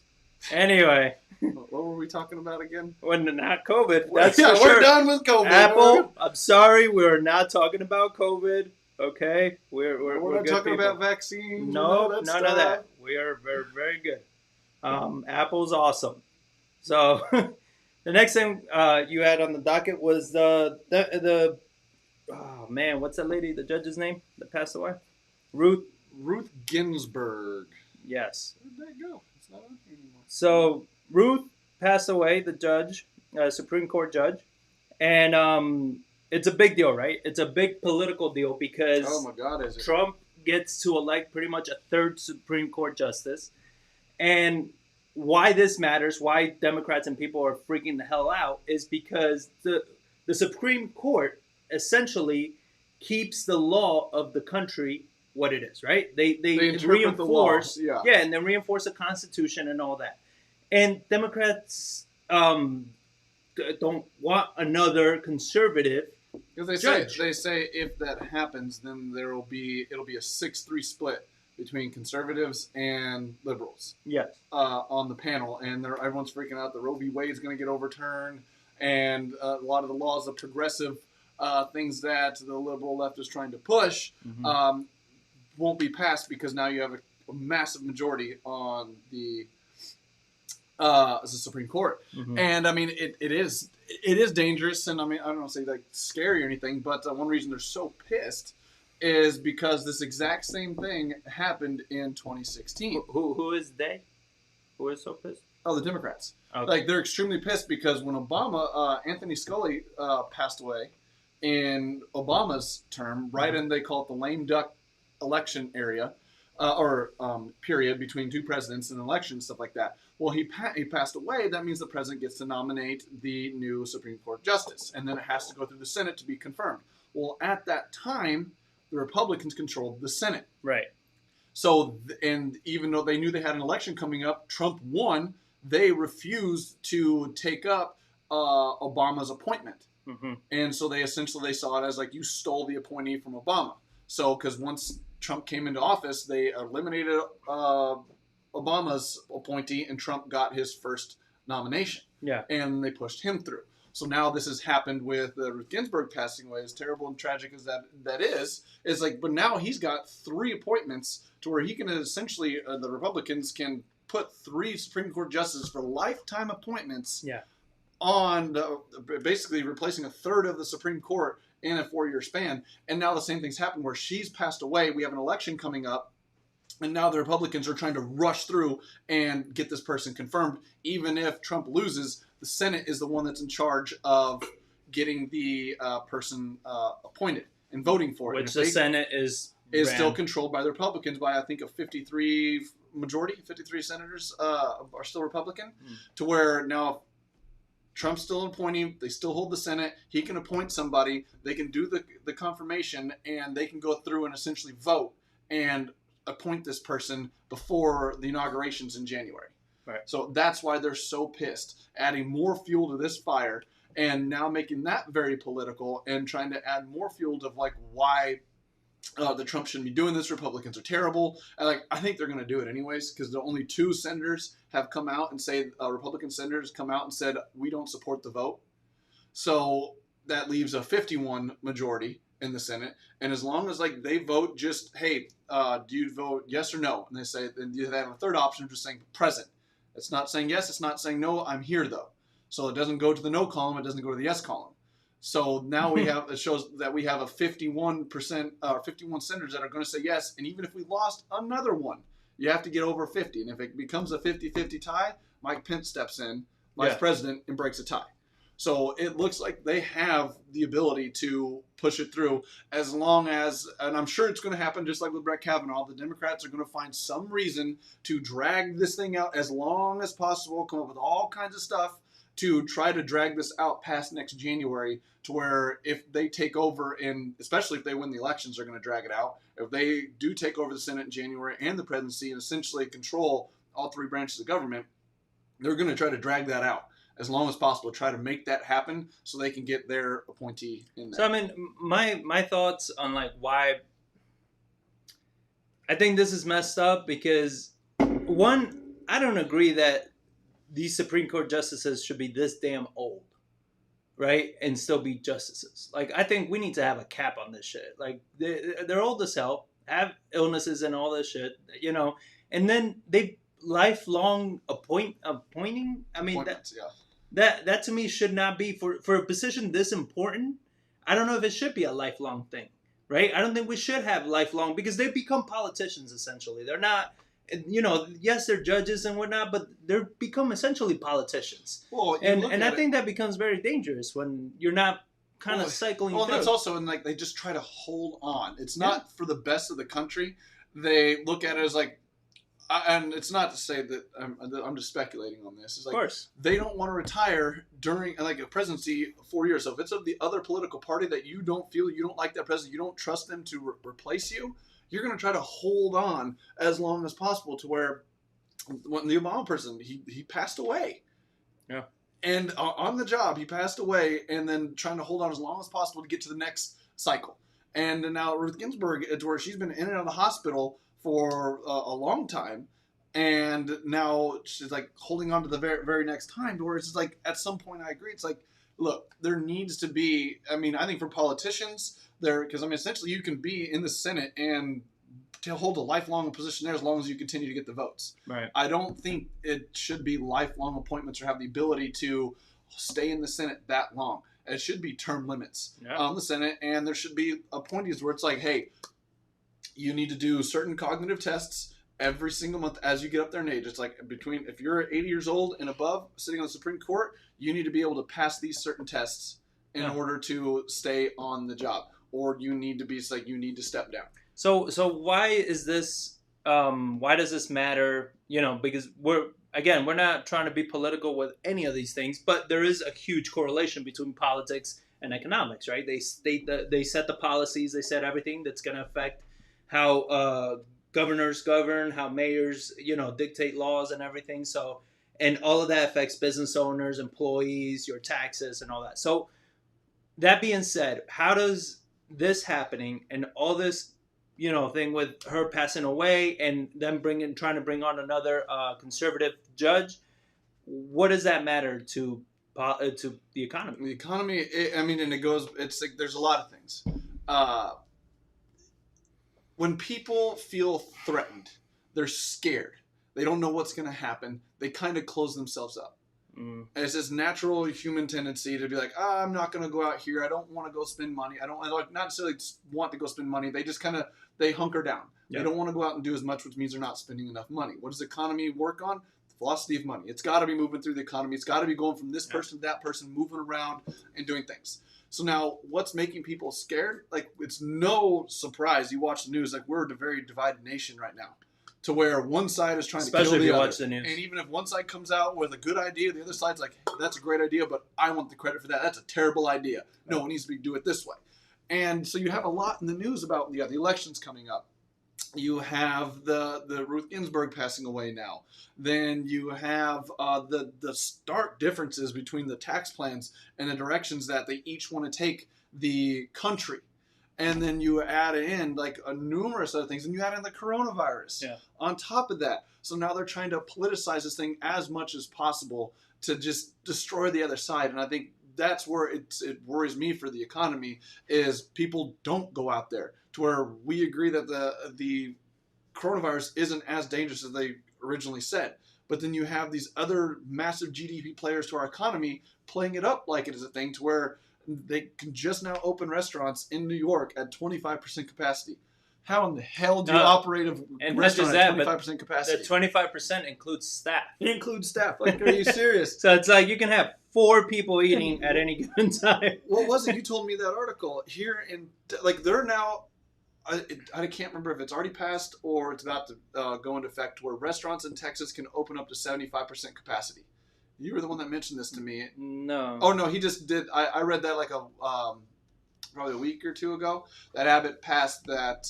Anyway.
What were we talking about again?
When not COVID. That's for sure.
We're done with COVID.
Apple, I'm sorry. We're not talking about COVID. Okay? We're
not
good
talking
people.
about vaccines.
No, none of that. We are very, very good. Apple's awesome. So, the next thing you had on the docket was the oh, man, what's that lady, the judge's name that passed away? Ruth
Ginsburg.
Yes.
Where'd that go? It's not on here anymore.
So Ruth passed away, the judge, Supreme Court judge, and it's a big deal, right? It's a big political deal because
Oh my God, is it?
Trump gets to elect pretty much a third Supreme Court justice, and why this matters, why Democrats and people are freaking the hell out, is because the Supreme Court essentially keeps the law of the country what it is, right? They
interpret the law,
reinforce,
yeah.
and they reinforce the Constitution and all that. And Democrats don't want another conservative
Because
judge.
they say if that happens, then it'll be a 6-3 split between conservatives and liberals.
Yes.
On the panel, and everyone's freaking out that Roe v. Wade is going to get overturned, and a lot of the laws, the progressive things that the liberal left is trying to push, won't be passed because now you have a massive majority on the Supreme Court. And I mean, it is dangerous, and I mean, I don't want to say like scary or anything, but one reason they're so pissed is because this exact same thing happened in 2016.
Who is they? Who is so pissed?
Oh, the Democrats.
Okay.
Like, they're extremely pissed because when Obama, Anthony Scully passed away in Obama's term, right in, they call it the lame duck election area, period between two presidents and elections, stuff like that. Well, he passed away. That means the president gets to nominate the new Supreme Court justice, and then it has to go through the Senate to be confirmed. Well, at that time, the Republicans controlled the Senate.
Right.
So, and even though they knew they had an election coming up, Trump won, they refused to take up Obama's appointment. And so they saw it as like, you stole the appointee from Obama. So, because once Trump came into office, they eliminated Obama's appointee, and Trump got his first nomination. Yeah. And they pushed him through. So now this has happened with Ruth Ginsburg passing away. As terrible and tragic as that is like, but now he's got 3 appointments to where he can essentially, the Republicans can put 3 Supreme Court justices for lifetime appointments. Yeah. On basically replacing a third of the Supreme Court in a 4-year span. And now the same thing's happened where she's passed away. We have an election coming up. And now the Republicans are trying to rush through and get this person confirmed. Even if Trump loses, the Senate is the one that's in charge of getting the person appointed and voting for it.
Which the Senate is
still controlled by the Republicans by, I think, a 53 majority. 53 senators are still Republican. To where now Trump's still appointing. They still hold the Senate. He can appoint somebody. They can do the confirmation, and they can go through and essentially vote and appoint this person before the inaugurations in January. Right. So that's why they're so pissed, adding more fuel to this fire, and now making that very political and trying to add more fuel to like why the Trump shouldn't be doing this. Republicans are terrible. And I think they're going to do it anyways, because the only 2 senators have come out and say Republican senators come out and said we don't support the vote. So that leaves a 51 majority in the Senate, and as long as like they vote just, hey, do you vote yes or no? And they say, then they have a third option of just saying present. It's not saying yes, it's not saying no, I'm here though. So it doesn't go to the no column, it doesn't go to the yes column. So now it shows that we have a 51% 51 senators that are going to say yes, and even if we lost another one, you have to get over 50. And if it becomes a 50-50 tie, Mike Pence steps in, vice president, and breaks a tie. So it looks like they have the ability to push it through as long as, and I'm sure it's going to happen just like with Brett Kavanaugh, the Democrats are going to find some reason to drag this thing out as long as possible, come up with all kinds of stuff to try to drag this out past next January, to where if they take over, and especially if they win the elections, they're going to drag it out. If they do take over the Senate in January and the presidency and essentially control all 3 branches of government, they're going to try to drag that out as long as possible, try to make that happen so they can get their appointee in there.
So, I mean, my thoughts on like why I think this is messed up, because one, I don't agree that these Supreme Court justices should be this damn old, right? And still be justices. Like, I think we need to have a cap on this shit. Like, they're old as hell, have illnesses and all this shit, you know, and then they lifelong appointing. I mean, that to me should not be for a position this important. I don't know if it should be a lifelong thing, right? I don't think we should have lifelong, because they become politicians essentially. They're not yes, they're judges and whatnot, but they're become essentially politicians.
Well,
And I think that becomes very dangerous when you're not kind of cycling
well,
through.
and that's also in like they just try to hold on. It's not for the best of the country. They look at it as like, and it's not to say that I'm just speculating on this. It's like,
of course,
they don't want to retire during like a presidency 4 years. So if it's of the other political party that you don't like that president, you don't trust them to replace you, you're going to try to hold on as long as possible to where when the Obama person, he passed away.
Yeah.
And on the job, he passed away, and then trying to hold on as long as possible to get to the next cycle. And now Ruth Ginsburg, to where she's been in and out of the hospital for a long time, and now she's like holding on to the very, very next time, to where it's just like, at some point I agree, it's like, look, there needs to be, I mean, I think for politicians there, because I mean, essentially you can be in the Senate and to hold a lifelong position there as long as you continue to get the votes.
Right.
I don't think it should be lifelong appointments or have the ability to stay in the Senate that long. It should be term limits on the Senate, and there should be appointees where it's like, hey, you need to do certain cognitive tests every single month as you get up there in age. It's like if you're 80 years old and above sitting on the Supreme Court, you need to be able to pass these certain tests in order to stay on the job, or you need to be, it's like you need to step down.
So why is this? Why does this matter? Because we're not trying to be political with any of these things, but there is a huge correlation between politics and economics, right? They set the policies, they set everything that's going to affect how governors govern, how mayors, dictate laws and everything. So, and all of that affects business owners, employees, your taxes, and all that. So, that being said, how does this happening and all this thing with her passing away and them trying to bring on another conservative judge, what does that matter to the economy?
The economy, it's like there's a lot of things. When people feel threatened, they're scared. They don't know what's going to happen. They kind of close themselves up. And it's this natural human tendency to be like, I'm not going to go out here. I don't want to go spend money. I don't not necessarily want to go spend money. They just they hunker down. Yep. They don't want to go out and do as much, which means they're not spending enough money. What does the economy work on? The velocity of money. It's got to be moving through the economy. It's got to be going from this person to that person, moving around and doing things. So now what's making people scared? Like, it's no surprise. You watch the news, like we're a very divided nation right now. To where one side is trying to kill the other.
Especially if you watch the news.
And even if one side comes out with a good idea, the other side's like, hey, that's a great idea, but I want the credit for that. That's a terrible idea. No, it needs to do it this way. And so you have a lot in the news about the elections coming up. You have the Ruth Ginsburg passing away now. Then you have the stark differences between the tax plans and the directions that they each want to take the country. And then you add in like numerous other things, and you add in the coronavirus on top of that. So now they're trying to politicize this thing as much as possible to just destroy the other side. And I think that's where it worries me for the economy is people don't go out there, to where we agree that the coronavirus isn't as dangerous as they originally said. But then you have these other massive GDP players to our economy playing it up like it is a thing, to where they can just now open restaurants in New York at 25% capacity. How in the hell do you operate a restaurant at 25% capacity?
The 25% includes staff.
It includes staff. Like, are you serious?
So it's like you can have 4 people eating at any given time.
What was it? You told me that article here in, like, they're now, I can't remember if it's already passed or it's about to go into effect, where restaurants in Texas can open up to 75% capacity. You were the one that mentioned this to me.
No.
Oh, no, he just did. I read that like probably a week or two ago, that Abbott passed that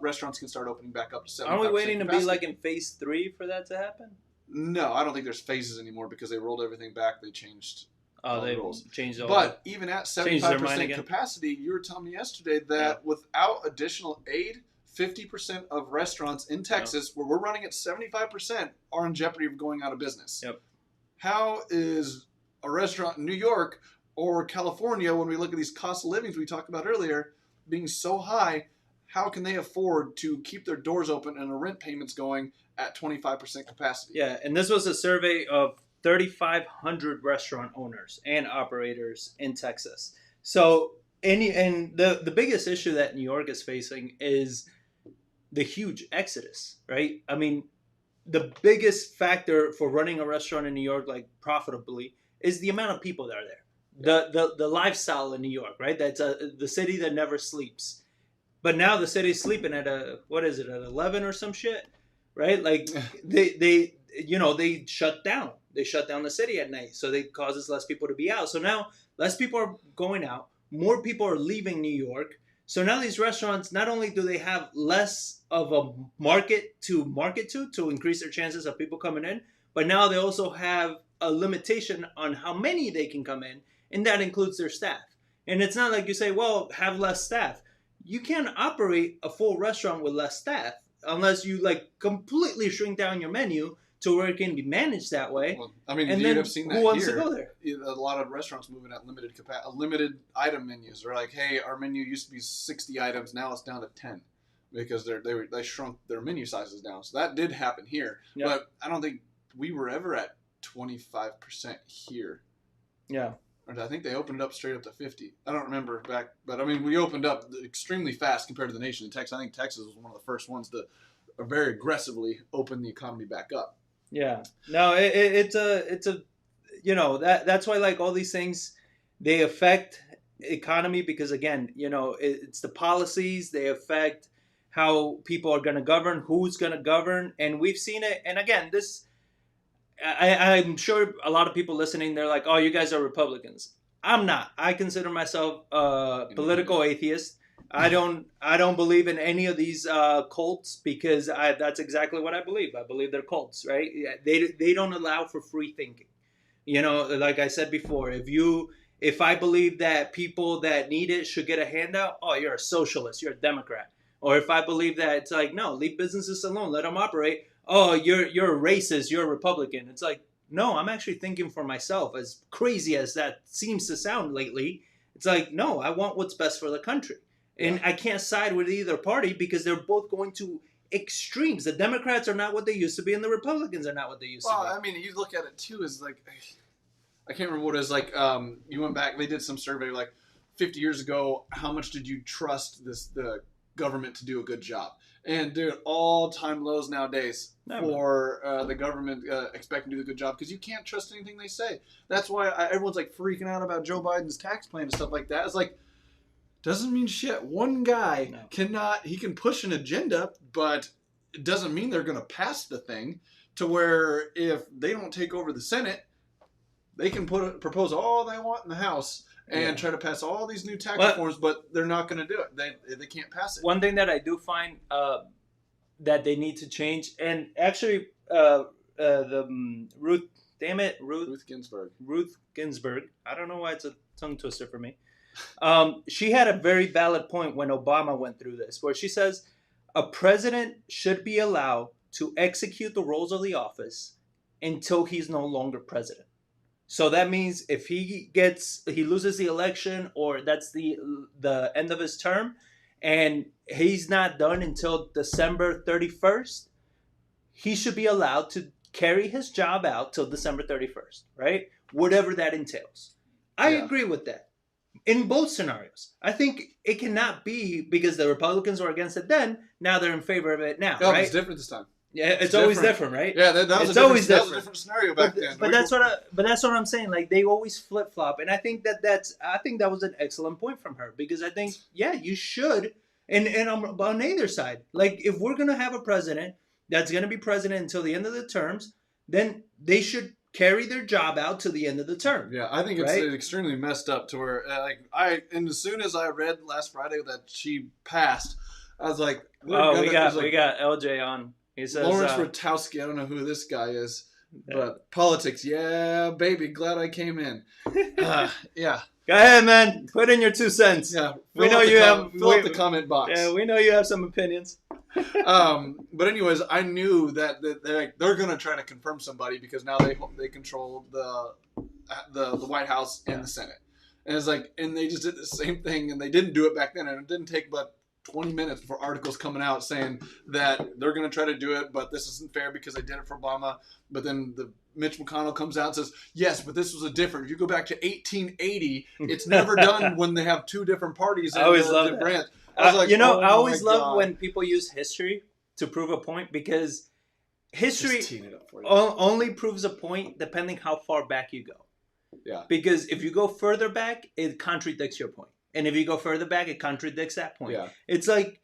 restaurants can start opening back up to 75%.
Aren't we waiting
capacity.
to be like in phase 3 for that to happen?
No, I don't think there's phases anymore because they rolled everything back. They changed
they
rules.
Changed all
But even at 75% capacity, you were telling me yesterday that without additional aid, 50% of restaurants in Texas, where we're running at 75%, are in jeopardy of going out of business.
Yep.
How is a restaurant in New York or California, when we look at these cost of livings we talked about earlier, being so high, how can they afford to keep their doors open and the rent payments going at 25% capacity?
Yeah, and this was a survey of 3,500 restaurant owners and operators in Texas. So, the biggest issue that New York is facing is the huge exodus, right? I mean, the biggest factor for running a restaurant in New York, like profitably, is the amount of people that are there. The lifestyle in New York, right? That's the city that never sleeps. But now the city's sleeping at what is it, at 11 or some shit, right? Like they shut down. They shut down the city at night, so they causes less people to be out. So now less people are going out. More people are leaving New York. So now these restaurants, not only do they have less of a market to increase their chances of people coming in, but now they also have a limitation on how many they can come in, and that includes their staff. And it's not like you say, well, have less staff. You can't operate a full restaurant with less staff unless you like completely shrink down your menu to where it can be managed that way.
Well, I mean,
and
you'd
then
have seen that
who wants
here.
to go there?
A lot of restaurants moving at limited item menus. They're like, hey, our menu used to be 60 items, now it's down to 10 because they shrunk their menu sizes down. So that did happen here,
Yeah.
but I don't think we were ever at 25% here.
Yeah.
Or I think they opened it up straight up to 50. I don't remember back, but I mean, we opened up extremely fast compared to the nation. In Texas, I think Texas was one of the first ones to very aggressively open the economy back up.
Yeah. No, it's a that's why like all these things, they affect economy because again, it's the policies, they affect how people are going to govern, who's going to govern, and we've seen it. And again, I'm sure a lot of people listening, they're like, oh, you guys are Republicans. I'm not. I consider myself a political atheist. I don't believe in any of these cults because that's exactly what I believe. I believe they're cults, right? They don't allow for free thinking. Like I said before, if I believe that people that need it should get a handout, oh, you're a socialist, you're a Democrat. Or if I believe that it's like, no, leave businesses alone, let them operate. Oh, you're a racist, you're a Republican. It's like, no, I'm actually thinking for myself. As crazy as that seems to sound lately, it's like, no, I want what's best for the country. And I can't side with either party because they're both going to extremes. The Democrats are not what they used to be, and the Republicans are not what they used to be.
Well, I mean, you look at it too as like, I can't remember what it was like. You went back, they did some survey like 50 years ago. How much did you trust the government to do a good job? And dude, all-time lows nowadays for the government expecting to do a good job because you can't trust anything they say. That's why everyone's like freaking out about Joe Biden's tax plan and stuff like that. It's like, doesn't mean shit. One guy he can push an agenda, but it doesn't mean they're going to pass the thing to where if they don't take over the Senate, they can propose all they want in the House and try to pass all these new tax reforms, but they're not going to do it. They can't pass it.
One thing that I do find that they need to change, and actually Ruth Ginsburg. I don't know why it's a tongue twister for me. She had a very valid point when Obama went through this, where she says a president should be allowed to execute the roles of the office until he's no longer president. So that means if he loses the election or that's the end of his term and he's not done until December 31st, he should be allowed to carry his job out till December 31st, right? Whatever that entails. I agree with that. In both scenarios. I think it cannot be because the Republicans were against it then, now they're in favor of it now, right?
It's different this time.
Yeah, it's always different, right?
Yeah, that was a different scenario back then.
But that's what I'm saying. Like they always flip flop, and I think that was an excellent point from her because I think you should, and I'm on either side. Like if we're gonna have a president that's gonna be president until the end of the terms, then they should carry their job out to the end of the term.
Yeah, I think it's extremely messed up to where and as soon as I read last Friday that she passed, I was like,
we got LJ on. He says
Lawrence Rotowski. I don't know who this guy is, but politics. Yeah, baby. Glad I came in. Yeah.
Go ahead, man. Put in your 2 cents.
Yeah.
Fill out
the comment box.
Yeah, we know you have some opinions.
But anyways, I knew that they're gonna try to confirm somebody because now they control the White House and the Senate, and it's like, and they just did the same thing, and they didn't do it back then, and it didn't take but 20 minutes before articles coming out saying that they're going to try to do it, but this isn't fair because they did it for Obama. But then Mitch McConnell comes out and says, yes, but this was a different. If you go back to 1880, it's never done when they have two different parties.
I always love that.
Branch. I was like,
I always love when people use history to prove a point because history
Just teeing it up for you.
only proves a point depending how far back you go.
Yeah.
Because if you go further back, it contradicts your point. And if you go further back, it contradicts that point.
Yeah.
It's like,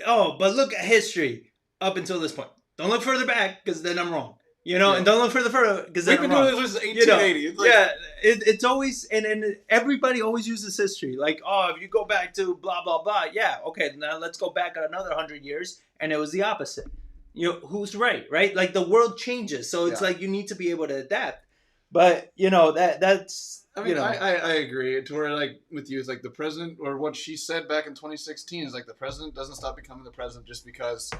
oh, but look at history up until this point. Don't look further back because then I'm wrong. You know,
Yeah.
and don't look further because then
We've
I'm
been
wrong.
doing this since 1880.
You know,
It's like,
yeah, it's always, and everybody always uses history. Like, oh, if you go back to blah, blah, blah. Yeah, okay, now let's go back another 100 years. And it was the opposite. You know, who's right? Like the world changes. So it's like you need to be able to adapt. But, you know, that's...
I mean,
you know.
I agree. To where, like, with you, it's like the president, or what she said back in 2016 is like the president doesn't stop becoming the president just because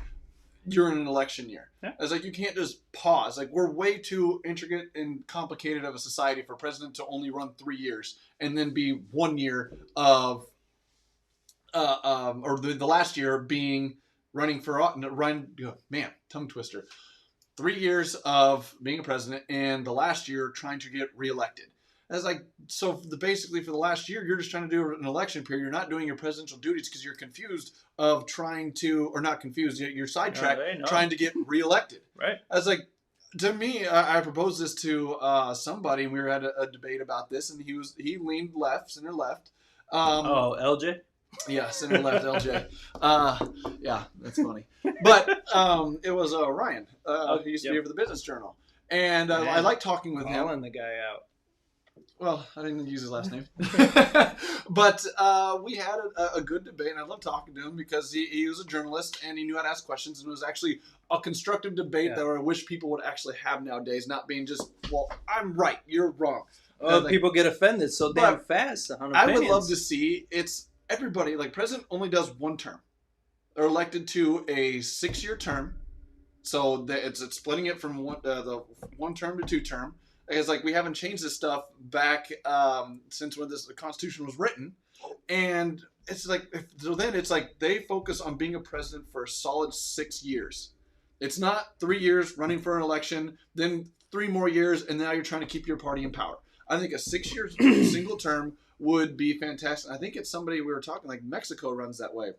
you're in an election year.
Yeah.
It's like you can't just pause. Like, we're way too intricate and complicated of a society for a president to only run 3 years and then be 1 year of, or the last year being running for, man, tongue twister. 3 years of being a president and the last year trying to get reelected. That's like, so basically for the last year, you're just trying to do an election period. You're not doing your presidential duties because you're confused of trying to, or not confused, you're sidetracked, trying to get reelected.
Right.
I was like, to me, I proposed this to somebody, and we were at a debate about this, and he leaned left, center left.
LJ?
Yeah, center left LJ. Yeah, that's funny. But it was Ryan. He used to be over the Business Journal. And I like talking with him.
Calling the guy out.
Well, I didn't use his last name. But we had a good debate, and I love talking to him because he was a journalist, and he knew how to ask questions, and it was actually a constructive debate that I wish people would actually have nowadays, not being just, well, I'm right, you're wrong.
People get offended so damn fast on opinions.
I would love to see everybody, like, president only does one term. They're elected to a 6-year term, so it's splitting it from the 1 term to 2 term. It's like we haven't changed this stuff back since when the Constitution was written, and it's like then it's like they focus on being a president for a solid 6 years. It's not 3 years running for an election, then 3 more years, and now you're trying to keep your party in power. I think a 6-year single term would be fantastic. I think it's somebody we were talking, like Mexico runs that way.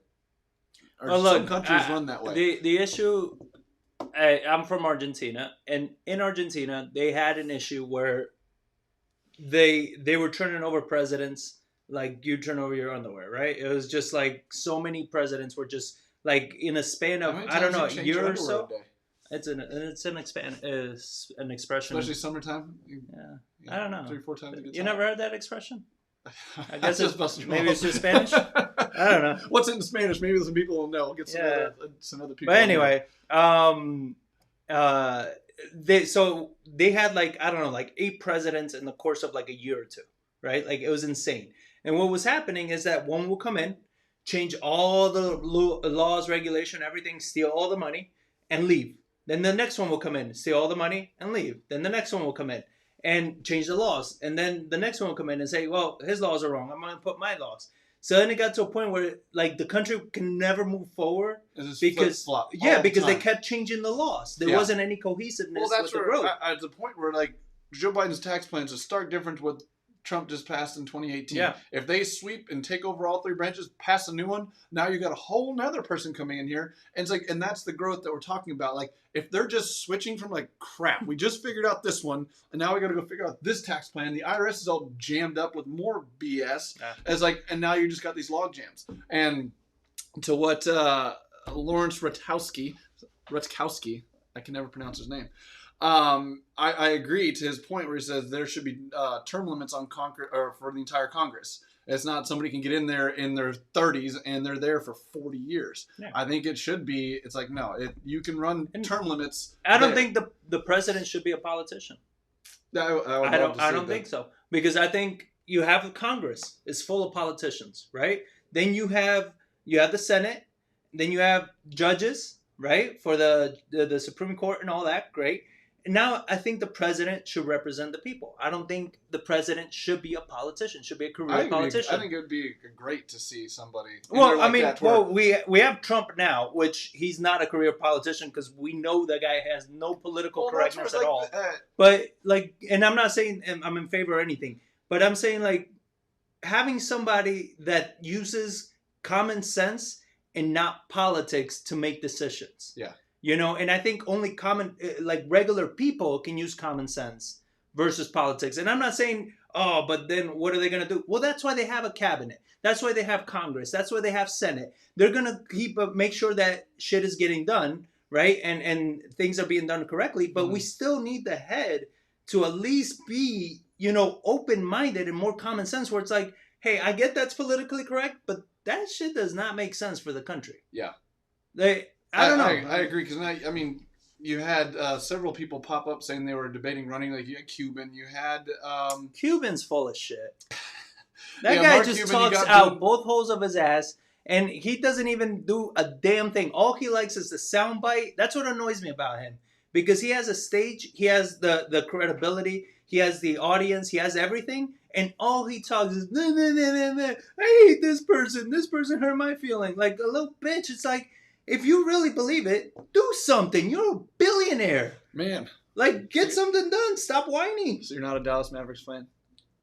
Or some countries run that way.
The issue, I'm from Argentina, and in Argentina, they had an issue where they were turning over presidents like you turn over your underwear, right? It was just like so many presidents were just like in a span of, I don't know, a year or so. It's an expression.
Especially summertime.
Yeah. I don't know.
3-4 times a good time.
You never heard that expression?
I guess
maybe it's just Spanish. I don't know.
What's in Spanish? Maybe some people will know. We'll get some other people.
But anyway, they had like, I don't know, like 8 presidents in the course of like a year or 2, right? Like it was insane. And what was happening is that one will come in, change all the laws, regulation, everything, steal all the money, and leave. Then the next one will come in, steal all the money, and leave. Then the next one will come in and change the laws. And then the next one will come in and say, well, his laws are wrong. I'm going to put my laws. So then it got to a point where like the country can never move forward because they kept changing the laws. There wasn't any cohesiveness with the growth.
At the point where like Joe Biden's tax plan is a stark difference with Trump just passed in 2018.
Yeah.
If they sweep and take over all 3 branches, pass a new one, now you got a whole nother person coming in here. And it's like, and that's the growth that we're talking about. Like if they're just switching from like, crap, we just figured out this one, and now we got to go figure out this tax plan. The IRS is all jammed up with more BS. As like, and now you just got these log jams. And to what Lawrence Rutkowski, I can never pronounce his name. I agree to his point where he says there should be term limits on for the entire Congress. It's not somebody can get in there in their 30s and they're there for 40 years. Yeah. I think it should be. It's like no, you can run term limits.
I don't think the president should be a politician. I don't think so, because I think you have Congress is full of politicians, right? Then you have the Senate, then you have judges, right, for the Supreme Court and all that. Great. Now, I think the president should represent the people. I don't think the president should be a politician, should be a career politician.
I think it would be great to see somebody.
Well, I mean, we have Trump now, which he's not a career politician because we know the guy has no political correctness at all. But, like, and I'm not saying I'm in favor of anything, but I'm saying, like, having somebody that uses common sense and not politics to make decisions.
Yeah.
And I think only like regular people can use common sense versus politics. And I'm not saying, oh, but then what are they going to do? Well, that's why they have a cabinet. That's why they have Congress. That's why they have Senate. They're going to make sure that shit is getting done, right? And things are being done correctly. But we still need the head to at least be, open-minded and more common sense, where it's like, hey, I get that's politically correct, but that shit does not make sense for the country.
Yeah.
I don't know.
I agree, because I mean, you had several people pop up saying they were debating running. Like, you had Cuban, you had...
Cuban's full of shit. That
Yeah,
guy
Mark
just
Cuban,
talks
you got
out
Bill-
both holes of his ass, and he doesn't even do a damn thing. All he likes is the soundbite. That's what annoys me about him, because he has a stage, he has the credibility, he has the audience, he has everything, and all he talks is, nah, nah, nah, nah, nah. I hate this person hurt my feeling. Like a little bitch. It's like, if you really believe it, do something. You're a billionaire.
Man.
Like, get something done. Stop whining.
So you're not a Dallas Mavericks fan?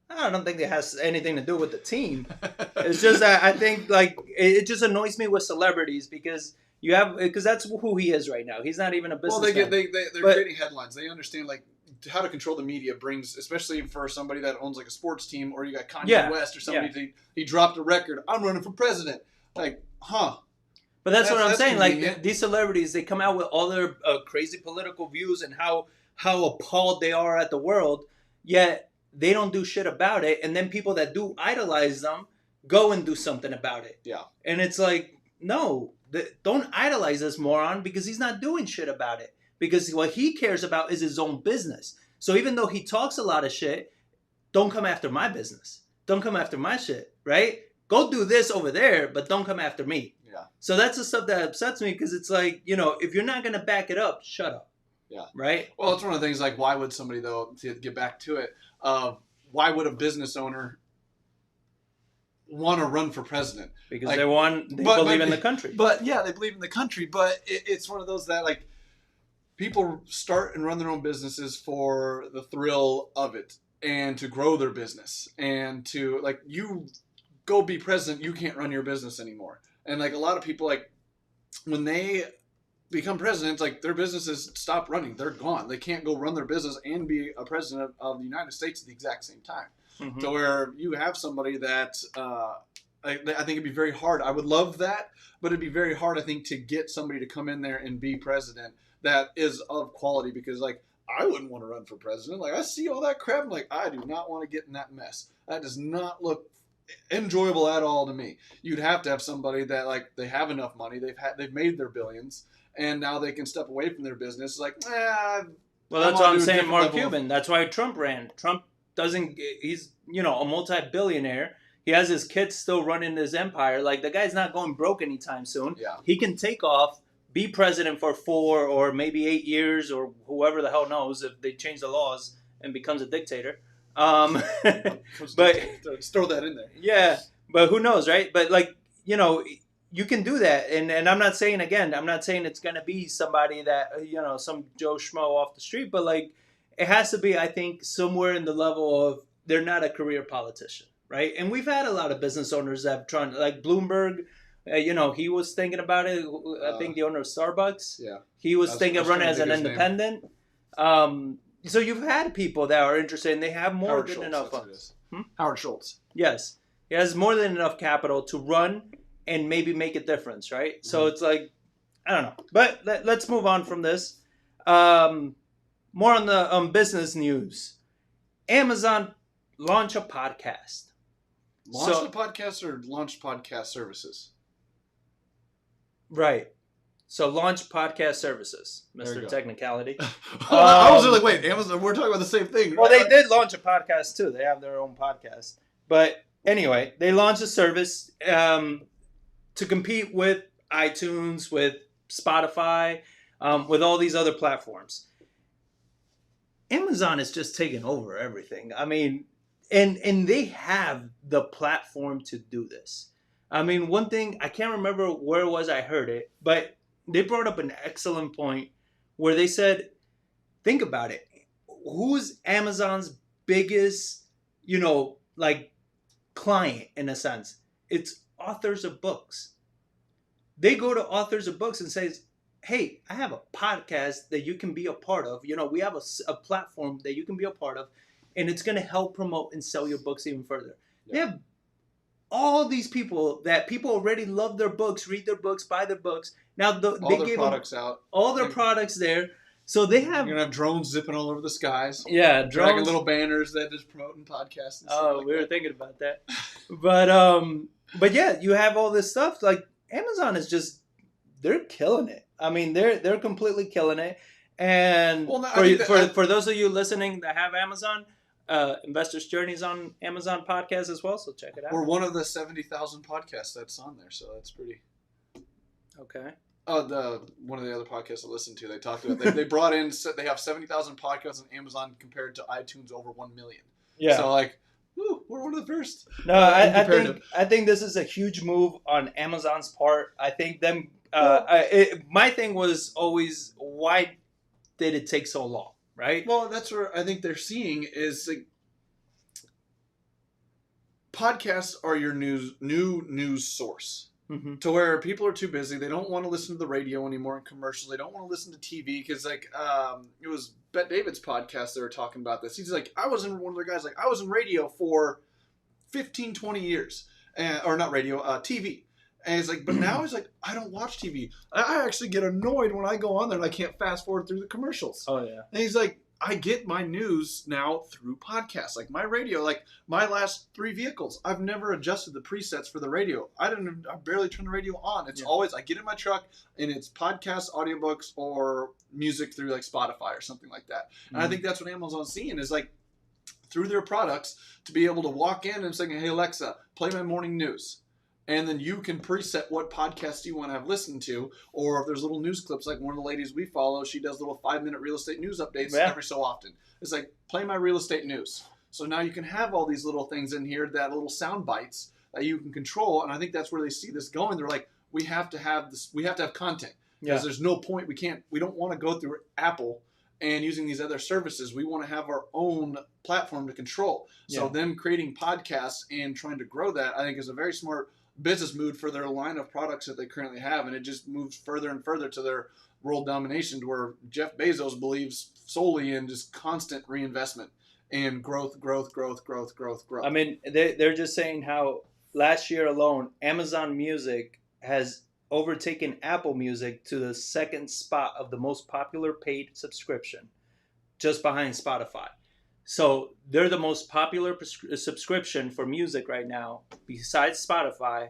I don't think it has anything to do with the team. It's just that I think, like, it just annoys me with celebrities, because that's who he is right now. He's not even a businessman.
Well, they're creating headlines. They understand, like, how to control the media brings, especially for somebody that owns, like, a sports team, or you got Kanye West or somebody, he dropped a record, I'm running for president. Like, huh.
But that's what I'm saying.
Convenient.
Like, these celebrities, they come out with all their crazy political views and how appalled they are at the world, yet they don't do shit about it. And then people that do idolize them go and do something about it.
Yeah.
And it's like, no, don't idolize this moron, because he's not doing shit about it. Because what he cares about is his own business. So even though he talks a lot of shit, don't come after my business. Don't come after my shit, right? Go do this over there, but don't come after me.
Yeah.
So that's the stuff that upsets me, because it's like, if you're not going to back it up, shut up.
Yeah.
Right?
Well, it's one of the things, like, why would somebody, though, to get back to it, why would a business owner want to run for president?
Because
like,
they believe in the country.
But, yeah, they believe in the country, but it's one of those that, like, people start and run their own businesses for the thrill of it, and to grow their business, and to, like, you go be president, you can't run your business anymore. And, like, a lot of people, like, when they become presidents, like, their businesses stop running. They're gone. They can't go run their business and be a president of the United States at the exact same time. Mm-hmm. So where you have somebody that I think it'd be very hard. I would love that, but it'd be very hard, I think, to get somebody to come in there and be president that is of quality, because, like, I wouldn't want to run for president. Like, I see all that crap. I'm like, I do not want to get in that mess. That does not look enjoyable at all to me. You'd have to have somebody that, like, they have enough money, they've made their billions, and now they can step away from their business. Like,
well, that's what I'm saying. Mark Cuban. That's why Trump ran. Trump doesn't. He's a multi-billionaire. He has his kids still running his empire. Like, the guy's not going broke anytime soon.
Yeah.
He can take off, be president for 4 or maybe 8 years, or whoever the hell knows if they change the laws and becomes a dictator. But
let's throw that in there.
Yeah, but who knows, right? But, like, you can do that, and I'm not saying it's gonna be somebody that some Joe Schmo off the street, but, like, it has to be, I think, somewhere in the level of they're not a career politician, right? And we've had a lot of business owners that have tried, like Bloomberg. He was thinking about it. I think the owner of Starbucks.
Yeah,
he was thinking of running as an independent. So you've had people that are interested, and they have more than enough funds.
Howard Schultz.
Yes. He has more than enough capital to run and maybe make a difference, right? Mm-hmm. So it's like, I don't know. But let's move on from this. More on the business news. Amazon launch a podcast.
Launch a podcast or launch podcast services?
Right. So launch podcast services, Mr. Technicality.
I was like, wait, Amazon, we're talking about the same thing.
Well, they did launch a podcast too. They have their own podcast. But anyway, they launched a service to compete with iTunes, with Spotify, with all these other platforms. Amazon is just taking over everything. I mean, and they have the platform to do this. I mean, one thing, I can't remember where it was I heard it, but they brought up an excellent point where they said, think about it. Who's Amazon's biggest, like, client in a sense? It's authors of books. They go to authors of books and says, hey, I have a podcast that you can be a part of. We have a platform that you can be a part of, and it's going to help promote and sell your books even further.
Yeah.
They have all these people that people already love their books, read their books, buy their books. Now they
their
gave
products
them
out.
all their products there, so they have.
You're gonna have drones zipping all over the skies.
Yeah,
Dragging
drones.
little banners that is promoting podcasts. And stuff
Oh,
like
we were
that.
thinking about that, but yeah, you have all this stuff. Like Amazon is they're killing it. I mean, they're completely killing it. And
Well, no, I think
for those of you listening that have Amazon, Investors Journey's on Amazon podcast as well, so check it out.
We're one of the 70,000 podcasts that's on there, so that's pretty.
Okay.
Oh, one of the other podcasts I listened to, they talked about they brought in, they have 70,000 podcasts on Amazon compared to iTunes over 1 million.
Yeah.
So like, woo, we're one of the first.
No, I think this is a huge move on Amazon's part. I think them. My thing was always, why did it take so long, right?
Well, that's where I think they're seeing is like, podcasts are your new news source.
Mm-hmm.
To where people are too busy, they don't want to listen to the radio anymore and commercials. They don't want to listen to TV because, like, it was Bet David's podcast. They were talking about this. He's like, I was in one of their guys. Like, I was in radio for 15, 20 years, or not radio, TV. And he's like, but now he's like, I don't watch TV. I actually get annoyed when I go on there and I can't fast forward through the commercials.
Oh yeah.
And he's like, I get my news now through podcasts. Like my radio, like my last 3 vehicles, I've never adjusted the presets for the radio. I barely turn the radio on. It's always, I get in my truck and it's podcasts, audiobooks, or music through like Spotify or something like that. Mm-hmm. And I think that's what Amazon's seeing is like through their products to be able to walk in and say, hey Alexa, play my morning news. And then you can preset what podcast you want to have listened to. Or if there's little news clips, like one of the ladies we follow, she does little 5-minute real estate news updates every so often. It's like, play my real estate news. So now you can have all these little things in here, that little sound bites that you can control. And I think that's where they see this going. They're like, we have to have this, we have to have content. Because there's no point, we don't want to go through Apple and using these other services. We want to have our own platform to control. So them creating podcasts and trying to grow that, I think is a very smart business move for their line of products that they currently have, and it just moves further and further to their world domination, to where Jeff Bezos believes solely in just constant reinvestment and growth.
I mean, they're just saying how last year alone, Amazon Music has overtaken Apple Music to the 2nd spot of the most popular paid subscription, just behind Spotify. So they're the most popular subscription for music right now, besides Spotify,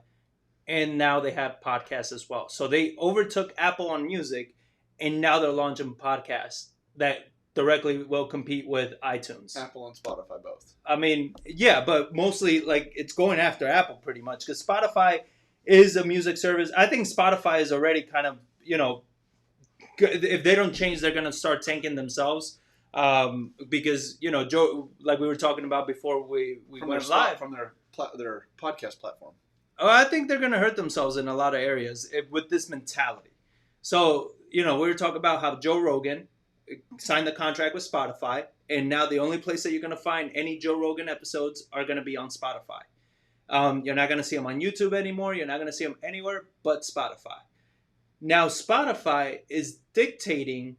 and now they have podcasts as well. So they overtook Apple on music, and now they're launching podcasts that directly will compete with iTunes.
Apple and Spotify both.
I mean, yeah, but mostly like it's going after Apple pretty much, because Spotify is a music service. I think Spotify is already kind of, if they don't change, they're going to start tanking themselves. Because Joe, like we were talking about before we went live,
from their podcast platform.
I think they're going to hurt themselves in a lot of areas with this mentality. So we were talking about how Joe Rogan signed the contract with Spotify, and now the only place that you're going to find any Joe Rogan episodes are going to be on Spotify. You're not going to see them on YouTube anymore. You're not going to see them anywhere but Spotify. Now Spotify is dictating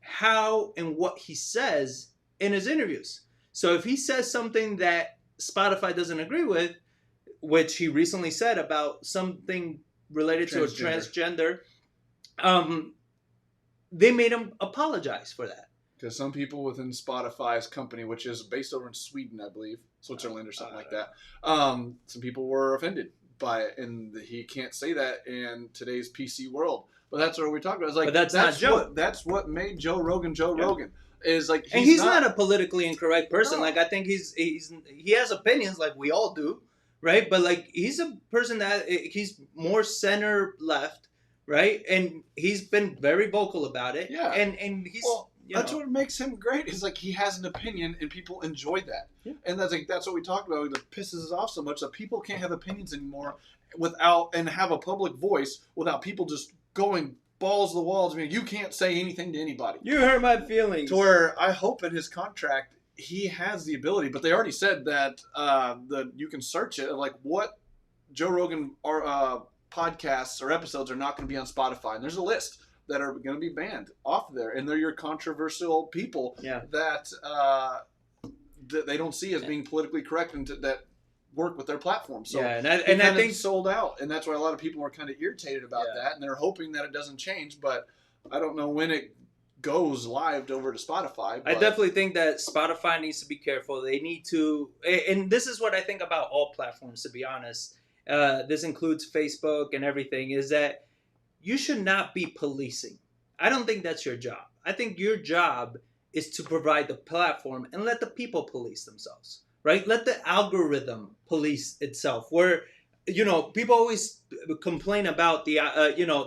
how and what he says in his interviews. So if he says something that Spotify doesn't agree with, which he recently said about something related to a transgender, they made him apologize for that.
Because some people within Spotify's company, which is based over in Sweden, I believe, Switzerland or something like that, some people were offended by it, and he can't say that in today's PC world. But that's what we're talking about. It's like,
but that's not Joe.
That's what made Joe Rogan Rogan. Is like,
he's not a politically incorrect person. No. Like I think he has opinions like we all do, right? But like he's a person that he's more center left, right? And he's been very vocal about it.
Yeah.
And he's
that's what makes him great. Is like he has an opinion and people enjoy that. Yeah. And that's what we talked about. That pisses us off so much that people can't have opinions anymore and have a public voice without people just going balls to the walls. I mean, you can't say anything to anybody.
You hurt my feelings.
To where I hope in his contract he has the ability, but they already said that you can search it, like what Joe Rogan podcasts or episodes are not going to be on Spotify, and there's a list. that are going to be banned off there, and they're your controversial people that they don't see as being politically correct and that work with their platform. So
and I think
sold out, and that's why a lot of people are kind of irritated about that, and they're hoping that it doesn't change. But I don't know when it goes live over to Spotify.
I definitely think that Spotify needs to be careful. They need to, and this is what I think about all platforms, to be honest. This includes Facebook and everything, is that you should not be policing. I don't think that's your job. I think your job is to provide the platform and let the people police themselves, right? Let the algorithm police itself. Where, people always complain about the,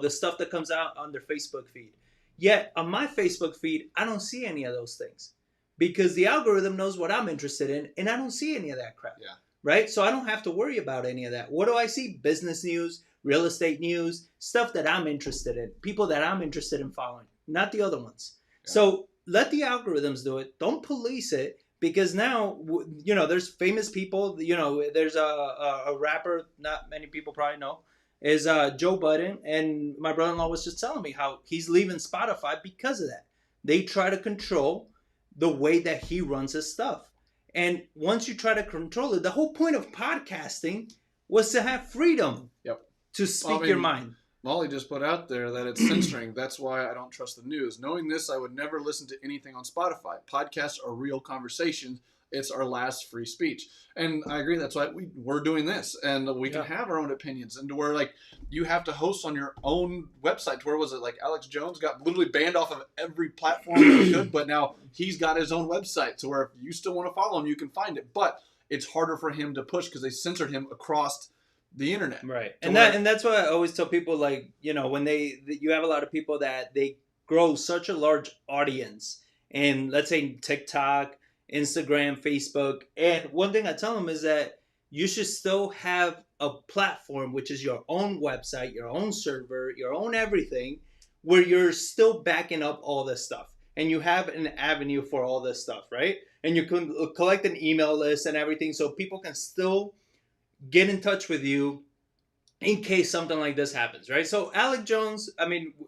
the stuff that comes out on their Facebook feed. Yet on my Facebook feed, I don't see any of those things because the algorithm knows what I'm interested in, and I don't see any of that crap.
Yeah.
Right? So I don't have to worry about any of that. What do I see? Business news, real estate news, stuff that I'm interested in, people that I'm interested in following, not the other ones. Yeah. So let the algorithms do it. Don't police it, because now, there's famous people. There's a rapper not many people probably know, is Joe Budden, and my brother-in-law was just telling me how he's leaving Spotify because of that. They try to control the way that he runs his stuff. And once you try to control it, the whole point of podcasting was to have freedom to speak your mind.
Molly just put out there that it's censoring. That's why I don't trust the news. Knowing this, I would never listen to anything on Spotify. Podcasts are real conversations. It's our last free speech. And I agree. That's why we're doing this. And we can have our own opinions. And to where, you have to host on your own website. To where was it? Alex Jones got literally banned off of every platform that he could. But now he's got his own website. To where if you still want to follow him, you can find it. But it's harder for him to push because they censored him across the internet.
Right. And that's why I always tell people, when you have a lot of people that they grow such a large audience. And let's say TikTok, Instagram, Facebook. And one thing I tell them is that you should still have a platform, which is your own website, your own server, your own everything, where you're still backing up all this stuff. And you have an avenue for all this stuff, right? And you can collect an email list and everything so people can still get in touch with you in case something like this happens, right? So Alex Jones,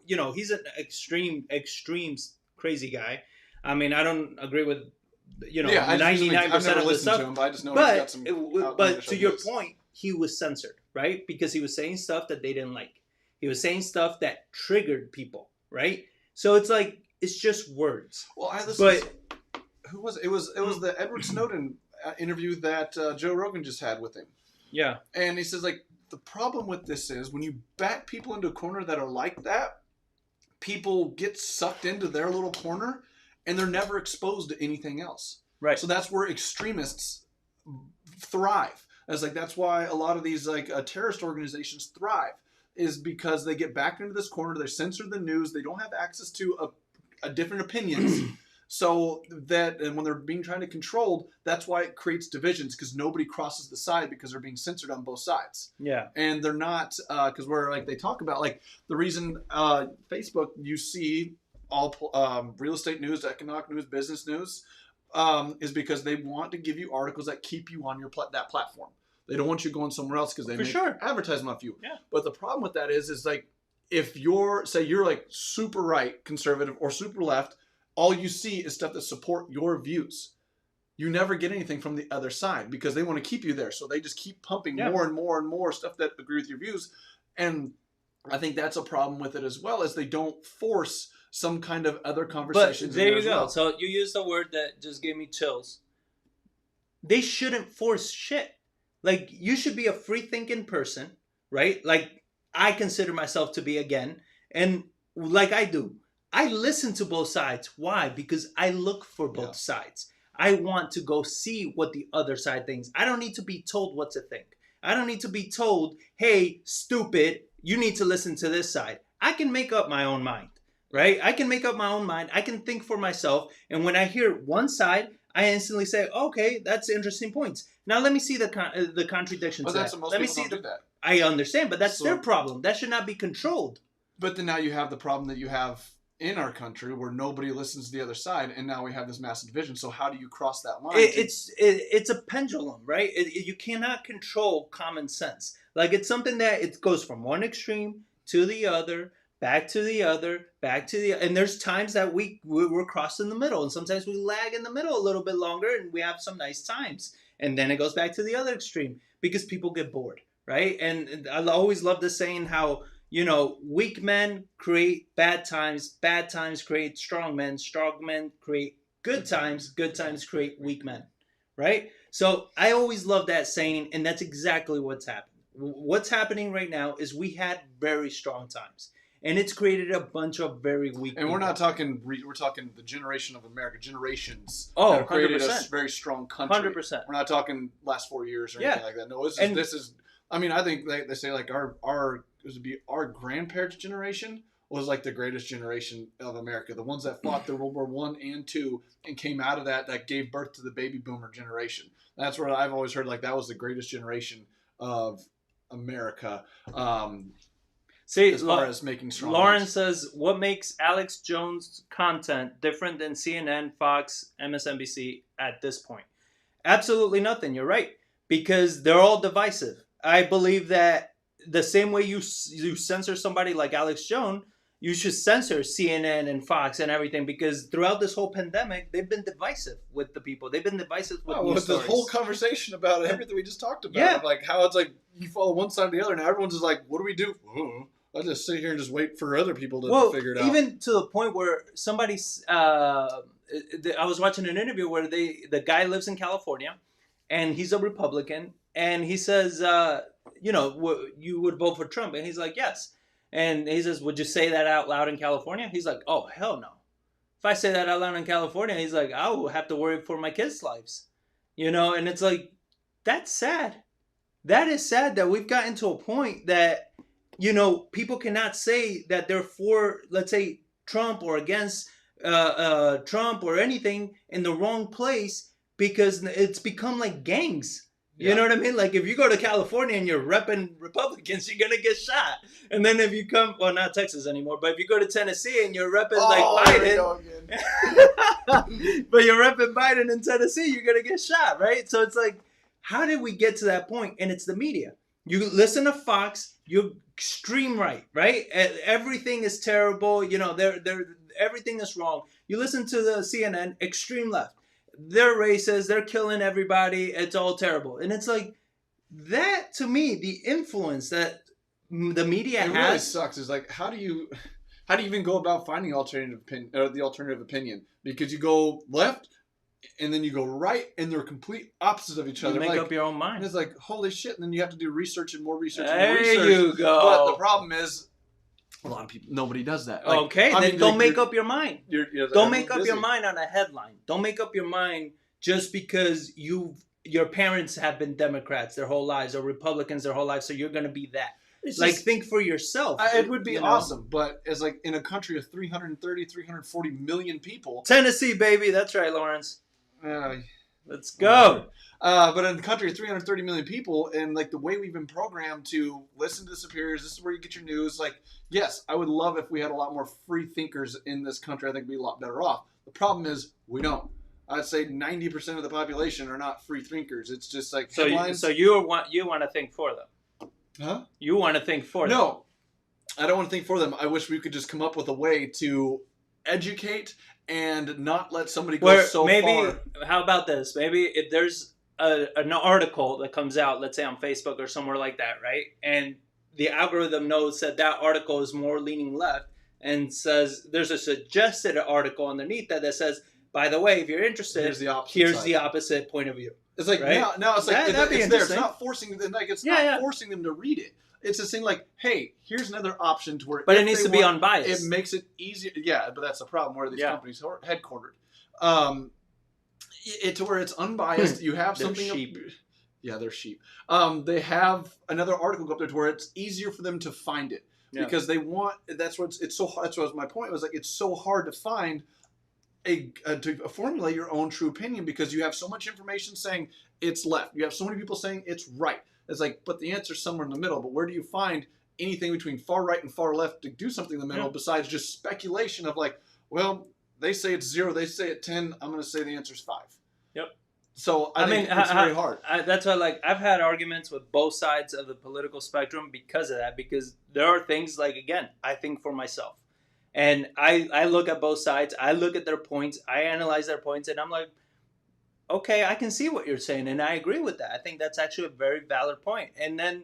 he's an extreme crazy guy. I don't agree with 99% of the stuff.
Him, but I just know
but,
he's got some
but to your point, he was censored, right? Because he was saying stuff that they didn't like. He was saying stuff that triggered people, right? So it's just words.
Well, I listened. But who was it? It was the Edward Snowden interview that Joe Rogan just had with him.
Yeah.
And he says the problem with this is when you back people into a corner that are like that, people get sucked into their little corner. And they're never exposed to anything else.
Right.
So that's where extremists thrive. That's why a lot of these terrorist organizations thrive, is because they get backed into this corner. They censor the news. They don't have access to a different opinions. So that, and when they're being trying to controlled, that's why it creates divisions, because nobody crosses the side because they're being censored on both sides.
Yeah.
And they're not, because they talk about the reason Facebook, you see all real estate news, economic news, business news, is because they want to give you articles that keep you on your that platform. They don't want you going somewhere else because they make advertisement off you.
Yeah.
But the problem with that is if you're super right, conservative, or super left, all you see is stuff that support your views. You never get anything from the other side because they want to keep you there. So they just keep pumping more and more and more stuff that agree with your views. And I think that's a problem with it as well, as they don't force some kind of other conversations.
But there you go. So you used a word that just gave me chills. They shouldn't force shit. You should be a free thinking person, right? I consider myself to be, again, and I do. I listen to both sides. Why? Because I look for both sides. I want to go see what the other side thinks. I don't need to be told what to think. I don't need to be told, hey, stupid, you need to listen to this side. I can make up my own mind. Right? I can make up my own mind. I can think for myself. And when I hear one side, I instantly say, okay, that's interesting points. Now let me see the contradictions.
But that's most people don't do that.
I understand, but that's their problem. That should not be controlled.
But then now you have the problem that you have in our country where nobody listens to the other side, and now we have this massive division. So how do you cross that line?
It's a pendulum, right? You cannot control common sense. It's something that it goes from one extreme to the other. back to the other, and there's times that we're crossing the middle, and sometimes we lag in the middle a little bit longer, and we have some nice times, and then it goes back to the other extreme because people get bored, right? And I always love the saying how, weak men create bad times create strong men create good times create weak men, right? So I always love that saying, and that's exactly what's happening. What's happening right now is we had very strong times, and it's created a bunch of very weak
And
people.
we're not talking, we're talking the generation of America, generations
Oh,
that have created
100%.
a very strong country.
100%.
We're not talking last 4 years or anything like that. No, this is, I mean, I think they say like our grandparents' generation was like the greatest generation of America. The ones that fought the World War I and II and came out of that gave birth to the baby boomer generation. That's where I've always heard like that was the greatest generation of America.
See,
as far as making strong.
Lauren says, what makes Alex Jones' content different than CNN, Fox, MSNBC at this point? Absolutely nothing. You're right. Because they're all divisive. I believe that the same way you censor somebody like Alex Jones, you should censor CNN and Fox and everything, because throughout this whole pandemic, they've been divisive with the people. They've been divisive with news stories.
The whole conversation about everything we just talked about.
Yeah.
Like how it's like you follow one side or the other, and everyone's just like, what do we do? I'll just sit here and just wait for other people to figure it out.
Even to the point where somebody's... I was watching an interview where the guy lives in California, and he's a Republican, and he says, you would vote for Trump? And he's like, yes. And he says, would you say that out loud in California? He's like, oh, hell no. If I say that out loud in California, he's like, I will have to worry for my kids' lives. And it's like, that's sad. That is sad that we've gotten to a point that, people cannot say that they're for, let's say, Trump or against Trump or anything in the wrong place, because it's become like gangs. You know what I mean? Like if you go to California and you're repping Republicans, you're going to get shot. And then if you come, well, not Texas anymore, but if you go to Tennessee and you're repping Biden, but you're repping Biden in Tennessee, you're going to get shot, right? So it's like, how did we get to that point? And it's the media. You listen to Fox, you're extreme right? Everything is terrible. Everything is wrong. You listen to the CNN, extreme left. They're racist. They're killing everybody. It's all terrible. And it's like that, to me, the influence that the media has. It
really sucks. Is like, how do you even go about finding the alternative opinion? Because you go left and then you go right, and they're complete opposites of each other.
You make up your own mind.
And it's like, holy shit. And then you have to do research and more research and
more
research.
There you go.
But the problem is, a lot of people, nobody does that. Like,
okay, then don't make up your mind. Don't make up
busy.
your mind on a headline. Don't make up your mind just because your parents have been Democrats their whole lives or Republicans their whole lives, so you're going to be that. Think for yourself.
It would be awesome, but as like in a country of 340 million people.
Tennessee, baby. That's right, Lawrence. Let's go.
But in the country of 330 million people, and like the way we've been programmed to listen to the superiors, this is where you get your news. Like, yes, I would love if we had a lot more free thinkers in this country. I think we'd be a lot better off. The problem is we don't. I'd say 90% of the population are not free thinkers. It's just like headlines.
So you want to think for them?
Huh?
You want to think for them?
No, I don't want to think for them. I wish we could just come up with a way to educate and not let somebody go far. How
about this? Maybe if there's an article that comes out, let's say on Facebook or somewhere like that, right? And the algorithm knows that article is more leaning left and says there's a suggested article underneath that says, by the way, if you're interested, here's the opposite point of view.
It's like,
right?
now it's like, it's there. It's not forcing them to read it. It's just saying like, hey, here's another option to where.
But it needs to be unbiased.
It makes it easier. Yeah, but that's the problem where these companies are headquartered. To where it's unbiased. You have something.
Sheep.
Yeah, they're sheep. They have another article up there to where it's easier for them to find it because they want. That's what it's so hard. That's what my point was. Like, it's so hard to find to formulate your own true opinion because you have so much information saying it's left. You have so many people saying it's right. It's like, but the answer's somewhere in the middle. But where do you find anything between far right and far left to do something in the middle besides just speculation of like, well, they say it's 0, they say it's 10, I'm going to say the answer's 5.
Yep.
So I think it's very hard.
That's why, like, I've had arguments with both sides of the political spectrum because of that. Because there are things like, again, I think for myself, and I look at both sides. I look at their points. I analyze their points, and I'm like, okay, I can see what you're saying, and I agree with that. I think that's actually a very valid point. And then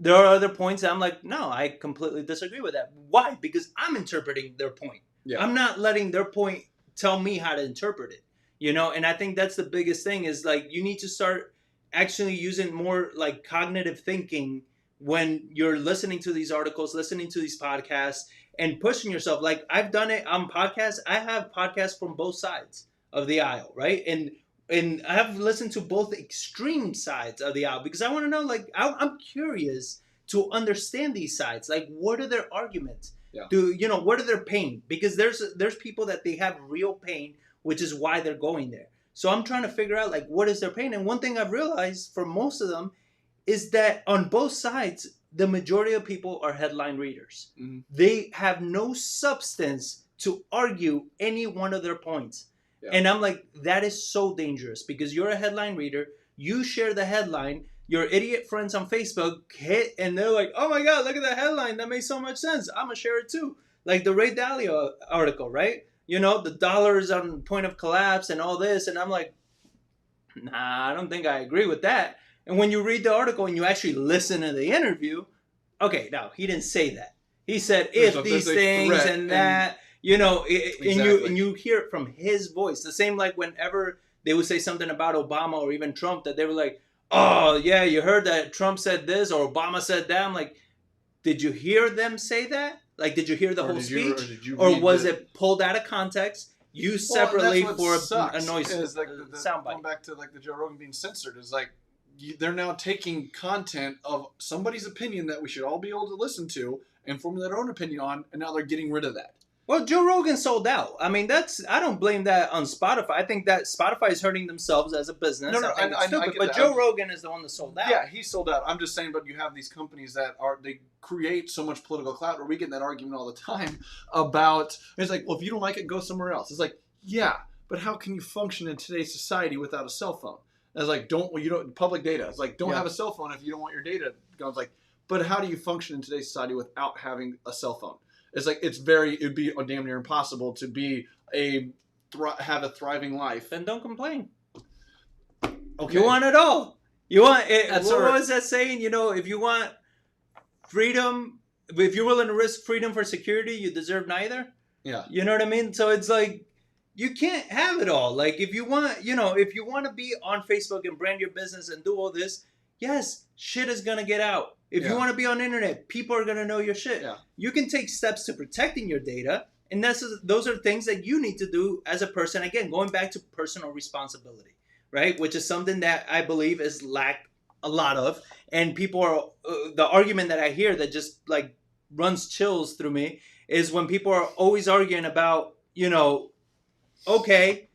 there are other points that I'm like, no, I completely disagree with that. Why? Because I'm interpreting their point.
Yeah.
I'm not letting their point tell me how to interpret it. You know, and I think that's the biggest thing is like you need to start actually using more like cognitive thinking when you're listening to these articles, listening to these podcasts, and pushing yourself. Like I've done it on podcasts. I have podcasts from both sides of the aisle, right? And I have listened to both extreme sides of the aisle because I want to know, like, I'm curious to understand these sides. Like, what are their arguments?
Yeah.
What are their pain? Because there's people that they have real pain, which is why they're going there. So I'm trying to figure out, like, what is their pain? And one thing I've realized for most of them is that on both sides, the majority of people are headline readers.
Mm-hmm.
They have no substance to argue any one of their points.
Yeah.
And I'm like, that is so dangerous because you're a headline reader. You share the headline. Your idiot friends on Facebook hit and they're like, oh my God, look at that headline. That makes so much sense. I'm going to share it too. Like the Ray Dalio article, right? You know, the dollar is on the point of collapse and all this. And I'm like, nah, I don't think I agree with that. And when you read the article and you actually listen to the interview, okay, no, he didn't say that. He said, if these things and that, you know,
Exactly.
and you hear it from his voice. The same like whenever they would say something about Obama or even Trump that they were like, oh, yeah, you heard that Trump said this or Obama said that. I'm like, did you hear them say that? Like, did you hear the whole speech? Or was it pulled out of context, used separately for a noise soundbite?
Going back to like the Joe Rogan being censored is like they're now taking content of somebody's opinion that we should all be able to listen to and form their own opinion on, and now they're getting rid of that.
Well, Joe Rogan sold out. I mean, I don't blame that on Spotify. I think that Spotify is hurting themselves as a business.
No, I
stupid,
get
but
that.
Joe Rogan is the one that sold out.
Yeah, he sold out. I'm just saying, but you have these companies that they create so much political clout, or we get in that argument all the time about, it's like, well, if you don't like it, go somewhere else. It's like, yeah, but how can you function in today's society without a cell phone? It's like, public data. It's like, don't have a cell phone if you don't want your data to go. It's like, but how do you function in today's society without having a cell phone? It's like it'd be damn near impossible to be have a thriving life.
Then don't complain.
Okay.
You want it all. You want it.
What
was that saying? You know, if you want freedom, if you're willing to risk freedom for security, you deserve neither.
Yeah.
You know what I mean? So it's like you can't have it all. Like if you want to be on Facebook and brand your business and do all this, yes, shit is gonna get out. If you want to be on the internet, people are going to know your shit.
Yeah.
You can take steps to protecting your data. And those are things that you need to do as a person. Again, going back to personal responsibility, right? Which is something that I believe is lacked a lot of. And people are, the argument that I hear that just like runs chills through me is when people are always arguing about, okay,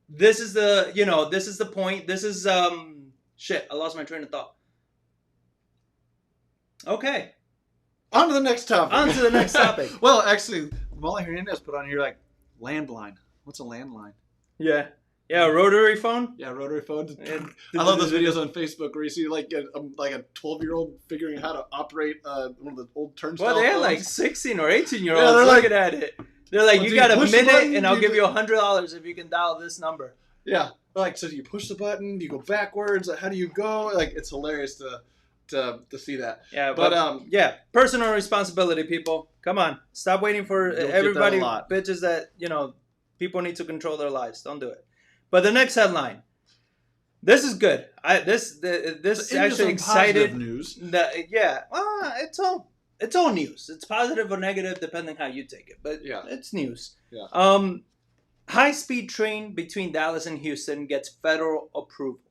this is the point. This is, shit, I lost my train of thought. Okay.
On to the next topic. Well, actually, Molly Hernandez put on here like landline. What's a landline?
Yeah. Yeah, a rotary phone?
Yeah, rotary phone. I love those videos on Facebook where you see like a 12-year-old figuring out how to operate one of the old turnstile
Well, they had
phones.
like 16 or 18-year-olds looking at it. They're like, you got a minute and I'll give you $100 if you can dial this number.
Yeah. Like, so do you push the button? Do you go backwards? Like, how do you go? Like, it's hilarious to see that.
Yeah, but personal responsibility, people. Come on, stop waiting for everybody. Bitches that people need to control their lives. Don't do it. But the next headline. This is good. This actually excited.
News.
It's all news. It's positive or negative depending how you take it. But it's news.
Yeah.
High-speed train between Dallas and Houston gets federal approval.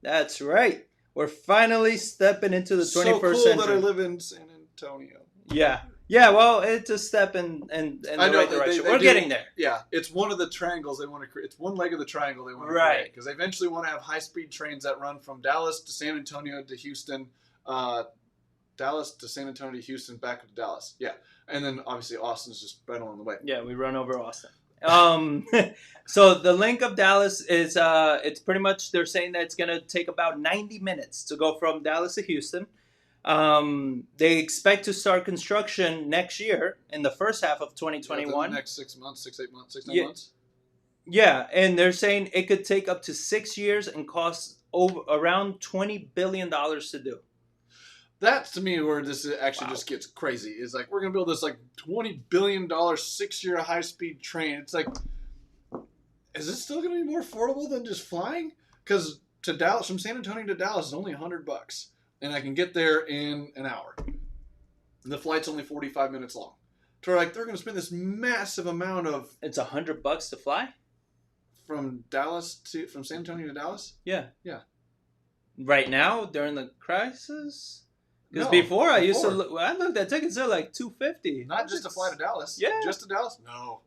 That's right. We're finally stepping into the 21st century.
So cool that I live in San Antonio.
Yeah. Yeah, well, it's a step in the right direction. We're getting there.
Yeah, it's one of the triangles they want to create. It's one leg of the triangle they want to create. Because they eventually want to have high-speed trains that run from Dallas to San Antonio to Houston, Dallas to San Antonio to Houston, back to Dallas. Yeah, and then obviously Austin's just right along the way.
Yeah, we run over Austin. So the link of Dallas is it's pretty much they're saying that it's gonna take about 90 minutes to go from Dallas to Houston. They expect to start construction next year in the first half of
Within the
2021.
next 6 months, 8 months, 6 9
Yeah,
months.
yeah, and they're saying it could take up to 6 years and cost over around $20 billion to do.
That's to me where this actually
Wow.
just gets crazy. Is like we're gonna build this like $20 billion 6-year high speed train. It's like, is it still gonna be more affordable than just flying? Because to Dallas, from San Antonio to Dallas is only $100, and I can get there in an hour. And the flight's only 45 minutes long. So like they're gonna spend this massive amount of
It's $100 to fly.
from San Antonio to Dallas.
Yeah.
Yeah.
Right now during the crisis. Because
No,
before I used to
before.
look, I looked at tickets they're like $250.
Not just to fly to Dallas.
Yeah.
Just to Dallas? No.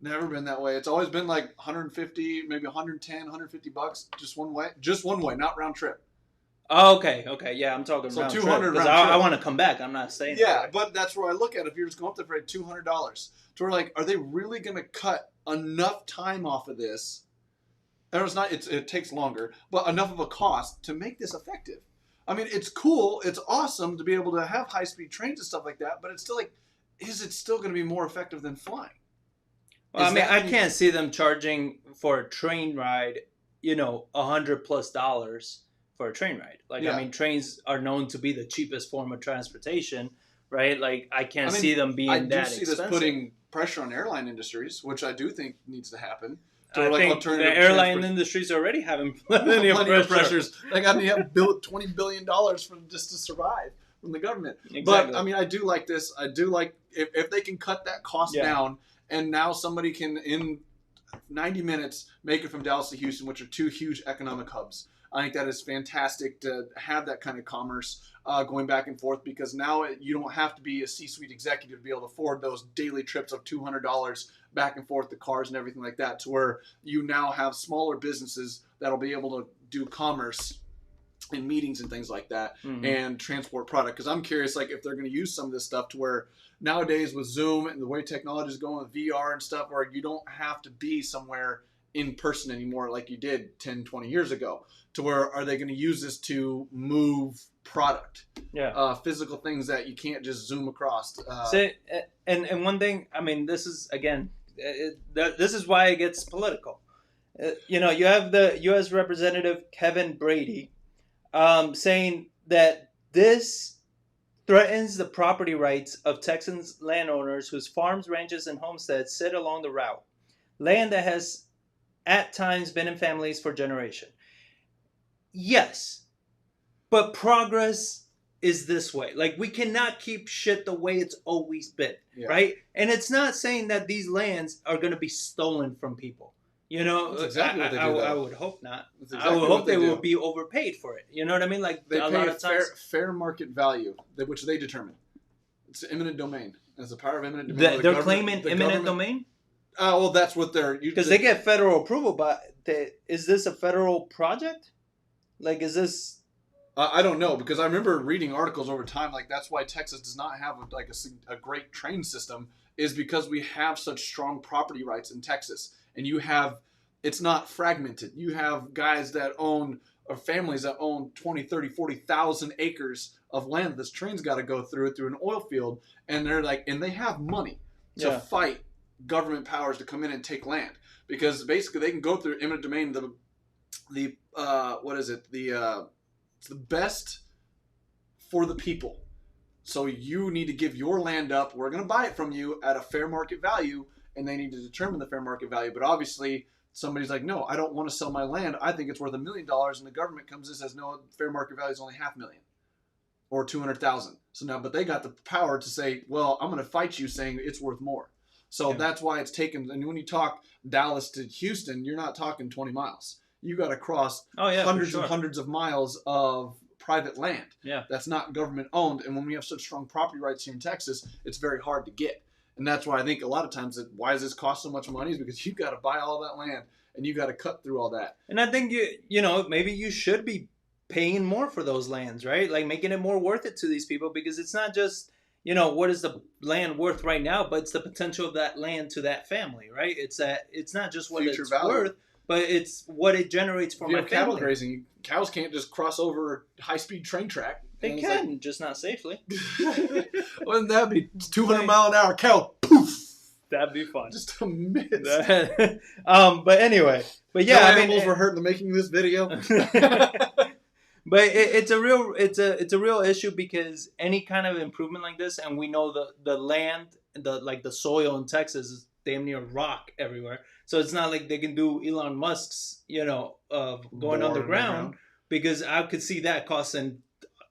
Never been that way. It's always been like 150, maybe 110, $150 just one way. Just one way, not round trip.
Oh, okay, yeah, I'm talking
So
round
200
because
round trip.
I want to come back. I'm not staying.
Yeah,
there.
but that's where I look at it. If you're just going up there for $200. So we're like, are they really going to cut enough time off of this? And it's not. It takes longer, but enough of a cost to make this effective. I mean, it's cool. It's awesome to be able to have high-speed trains and stuff like that, but it's still like, is it still going to be more effective than flying?
Well, I
Is
mean,
that
I
any-
can't see them charging for a train ride, $100+ for a train ride. Like,
Yeah.
I mean, trains are known to be the cheapest form of transportation, right? Like, I can't
I mean,
see them being
I do
that
see
expensive.
this putting pressure on airline industries, which I do think needs to happen. To
I
like
think the
alternative
airline
transport-
industry's already having
plenty
plenty of pressure.
pressures. They got to have built $20 billion from just to survive from the government.
Exactly.
But I mean, I do like this. I do like if they can cut that cost
Yeah.
down, and now somebody can in 90 minutes make it from Dallas to Houston, which are two huge economic hubs. I think that is fantastic to have that kind of commerce going back and forth, because now you don't have to be a C-suite executive to be able to afford those daily trips of $200 back and forth, the cars and everything like that, to where you now have smaller businesses that'll be able to do commerce in meetings and things like that,
Mhm.
and transport product. Because I'm curious, like if they're going to use some of this stuff to where nowadays with Zoom and the way technology is going with VR and stuff, where you don't have to be somewhere in person anymore like you did 10, 20 years ago, to where are they going to use this to move product,
Yeah.
physical things that you can't just zoom across.
So, and one thing, I mean, this is again, this is why it gets political. You have the U.S. Representative Kevin Brady saying that this threatens the property rights of Texans landowners whose farms, ranches, and homesteads sit along the route, land that has at times been in families for generations. Yes, but progress is this way. Like, we cannot keep shit the way it's always been,
Yeah.
right? And it's not saying that these lands are going to be stolen from people.
That's exactly what they do,
I
though.
would hope not.
That's
I
exactly
would
what
hope they
do.
will be overpaid for it. You know what I mean? Like,
They
a
pay
lot
a
of times.
fair market value, which they determine. It's eminent domain. It's the power of eminent domain.
They're
The government-
claiming
the
eminent
government-
domain?
Well, that's what they're...
Because they get federal approval, but is this a federal project? Like, is this...
I don't know, because I remember reading articles over time, like that's why Texas does not have a great train system, is because we have such strong property rights in Texas. And it's not fragmented. You have guys that own, or families that own 20, 30, 40,000 acres of land that this train's got to go through an oil field. And and they have money to fight government powers to come in and take land. Because basically they can go through eminent domain, it's the best for the people. So you need to give your land up. We're going to buy it from you at a fair market value, and they need to determine the fair market value. But obviously, somebody's like, no, I don't want to sell my land. I think it's worth $1 million, and the government comes in and says, no, fair market value is only $500,000 or $200,000. So now, but they got the power to say, well, I'm going to fight you, saying it's worth more. So that's why it's taken. And when you talk Dallas to Houston, you're not talking 20 miles. You got to cross hundreds and hundreds of miles of private land.
Yeah.
That's not government owned. And when we have such strong property rights here in Texas, it's very hard to get. And that's why I think a lot of times why does this cost so much money is because you've got to buy all that land and you got to cut through all that.
And I think maybe you should be paying more for those lands, right? Like making it more worth it to these people, because it's not just, what is the land worth right now, but it's the potential of that land to that family, right? It's not just what
Future
it's
value.
worth, but it's what it generates for
If you
my
have cattle
family.
grazing, cows can't just cross over a high-speed train track.
They
And
can, just not safely.
Wouldn't that be 200-mile-an-hour cow? Poof!
That'd be fun.
Just a miss.
But anyway, but yeah,
No animals were hurt in the making of this video.
But it's a real issue, because any kind of improvement like this, and we know the land, the soil in Texas is damn near rock everywhere. So it's not like they can do Elon Musk's, going underground, because I could see that costing,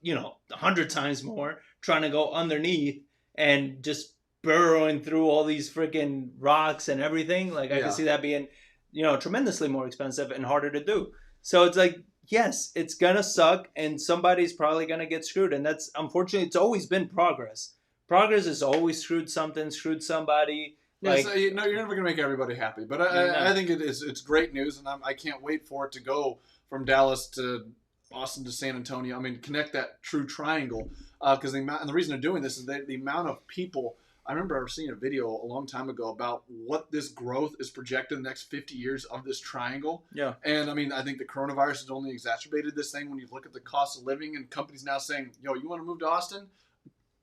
100 times more, trying to go underneath and just burrowing through all these freaking rocks and everything. Like I could see that being, tremendously more expensive and harder to do. So it's like, yes, it's gonna suck, and somebody's probably gonna get screwed, and that's unfortunately. It's always been progress. Progress has always screwed something, screwed somebody.
Yeah, so, you're never gonna make everybody happy, but I think it's great news, and I can't wait for it to go from Dallas to Austin to San Antonio. I mean, connect that true triangle, because the reason they're doing this is that the amount of people. I remember seeing a video a long time ago about what this growth is projected in the next 50 years of this triangle.
Yeah.
And I mean, I think the coronavirus has only exacerbated this thing when you look at the cost of living, and companies now saying, yo, you want to move to Austin?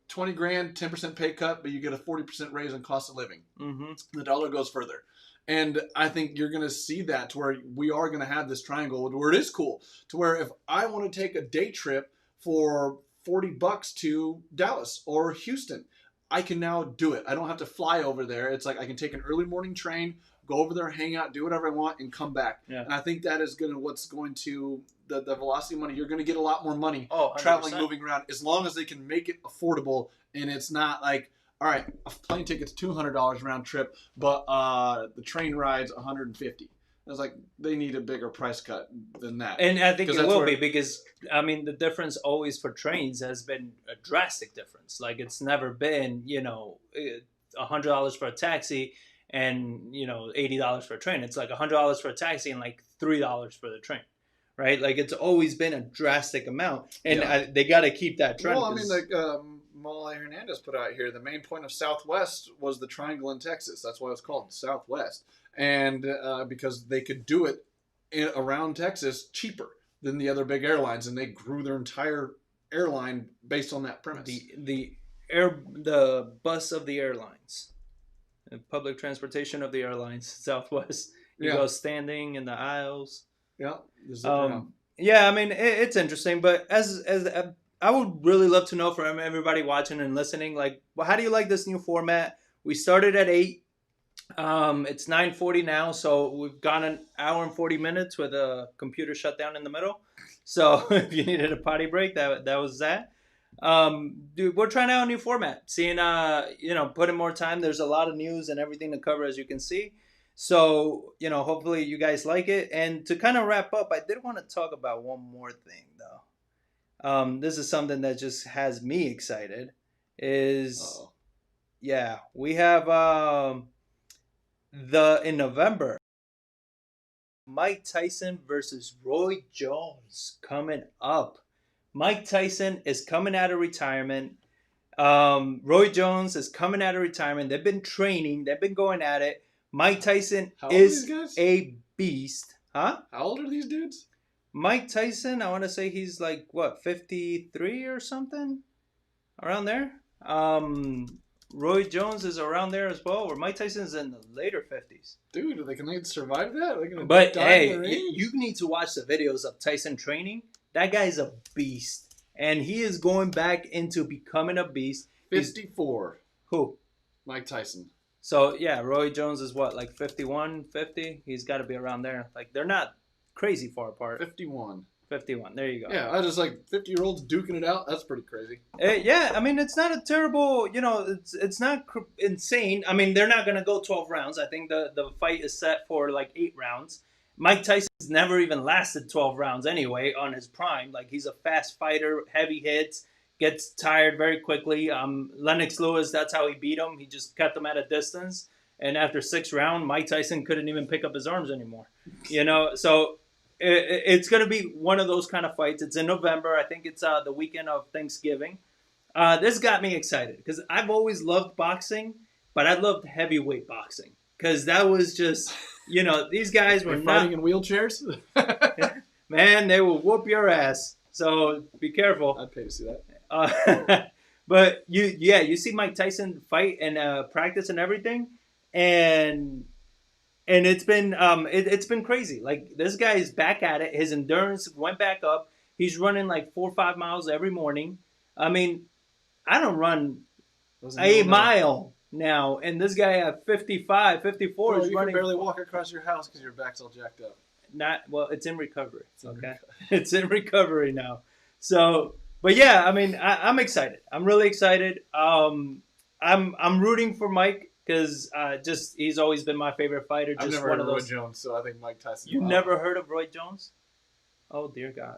20 grand, 10% pay cut, but you get a 40% raise in cost of living.
Mm-hmm.
The dollar goes further. And I think you're going to see that to where we are going to have this triangle where it is cool. To where if I want to take a day trip for $40 to Dallas or Houston, I can now do it. I don't have to fly over there. It's like I can take an early morning train, go over there, hang out, do whatever I want, and come back. Yeah. And I think that is what's going to the velocity money. You're going to get a lot more money traveling, moving around, as long as they can make it affordable, and it's not like, all right, a plane ticket's $200 round trip, but the train ride's $150. I was like, they need a bigger price cut than that.
And I think it will be, because, I mean, the difference always for trains has been a drastic difference. Like, it's never been, $100 for a taxi and, $80 for a train. It's like $100 for a taxi and like $3 for the train, right? Like, it's always been a drastic amount. And they got to keep that trend.
Well, I mean, like Molly Hernandez put out here, the main point of Southwest was the triangle in Texas. That's why it's called Southwest. And because they could do it around Texas cheaper than the other big airlines, and they grew their entire airline based on that premise.
The bus of the airlines, the public transportation of the airlines, Southwest. You go standing in the aisles.
Yeah.
Yeah, I mean, it's interesting, but as I would really love to know from everybody watching and listening, like, well, how do you like this new format? We started at 8. It's 9:40 now, so we've gone an hour and 40 minutes with a computer shutdown in the middle. So if you needed a potty break, that was that. Dude, we're trying out a new format, seeing put in more time. There's a lot of news and everything to cover, as you can see. So hopefully you guys like it. And to kind of wrap up, I did want to talk about one more thing though. This is something that just has me excited. We have in November, Mike Tyson versus Roy Jones coming up. Mike Tyson is coming out of retirement. Roy Jones is coming out of retirement. They've been training. They've been going at it. Mike Tyson is a beast. Huh?
How old are these dudes?
Mike Tyson, I want to say he's like, 53 or something? Around there. Roy Jones is around there as well, or Mike Tyson's in the later 50s.
Dude, can they survive that?
But hey, you need to watch the videos of Tyson training. That guy's a beast. And he is going back into becoming a beast.
54.
Who?
Mike Tyson.
So, yeah, Roy Jones is what, like 51, 50? He's got to be around there. Like, they're not crazy far apart.
51.
51. There you go.
Yeah, I just 50-year-olds duking it out. That's pretty crazy.
Yeah, I mean, it's not a terrible, it's not insane. I mean, they're not going to go 12 rounds. I think the fight is set for like 8 rounds. Mike Tyson's never even lasted 12 rounds anyway on his prime. Like, he's a fast fighter, heavy hits, gets tired very quickly. Lennox Lewis, that's how he beat him. He just kept him at a distance. And after 6th round, Mike Tyson couldn't even pick up his arms anymore. So it's going to be one of those kind of fights. It's in November. I think it's the weekend of Thanksgiving. This got me excited because I've always loved boxing, but I loved heavyweight boxing because that was just, these guys were
They're
not,
fighting in wheelchairs.
man, they will whoop your ass. So be careful.
I'd pay to see that.
But you see Mike Tyson fight and practice and everything, and it's been it's been crazy. Like this guy is back at it. His endurance went back up. He's running like 4 or 5 miles every morning. I mean, I don't run a mile now, and this guy at 55, 54 is
you
running.
can barely walk across your house because your back's all jacked up.
It's in recovery. Okay, it's in recovery now. So, but yeah, I mean, I'm excited. I'm really excited. I'm rooting for Mike because he's always been my favorite fighter.
I've
Just
never
one
heard
of
of
those.
Roy Jones, so I think Mike Tyson.
You never heard of Roy Jones? Oh dear God.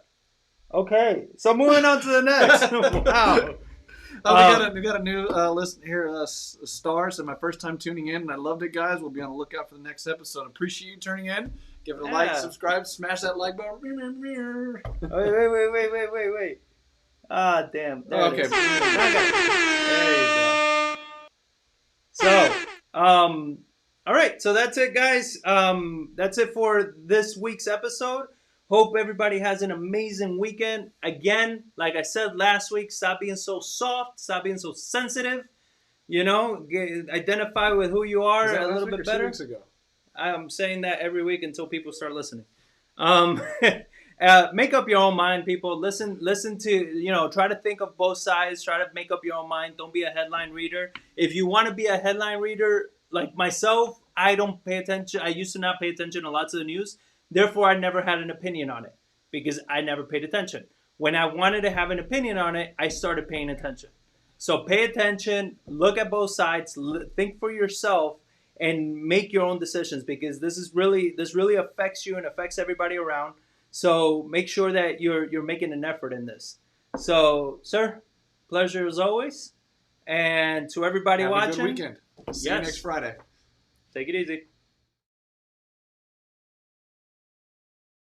Okay, so moving on to the next. Wow.
We got a new listen here, Star. So my first time tuning in, and I loved it, guys. We'll be on the lookout for the next episode. Appreciate you turning in. Give it a like, subscribe, smash that like button.
Wait. Ah, damn.
Okay.
There you go. So, all right. So that's it, guys. That's it for this week's episode. Hope everybody has an amazing weekend. Again, like I said last week, stop being so soft. Stop being so sensitive. Identify with who you are a little bit better.
2 weeks ago?
I'm saying that every week until people start listening. Make up your own mind, people. Listen to, try to think of both sides. Try to make up your own mind. Don't be a headline reader. If you want to be a headline reader like myself, I don't pay attention. I used to not pay attention a lot to the news. Therefore, I never had an opinion on it because I never paid attention. When I wanted to have an opinion on it, I started paying attention. So pay attention, look at both sides, think for yourself, and make your own decisions because this really affects you and affects everybody around. So make sure that you're making an effort in this. So, sir, pleasure as always. And to everybody watching,
have a good weekend. See you next Friday.
Take it easy.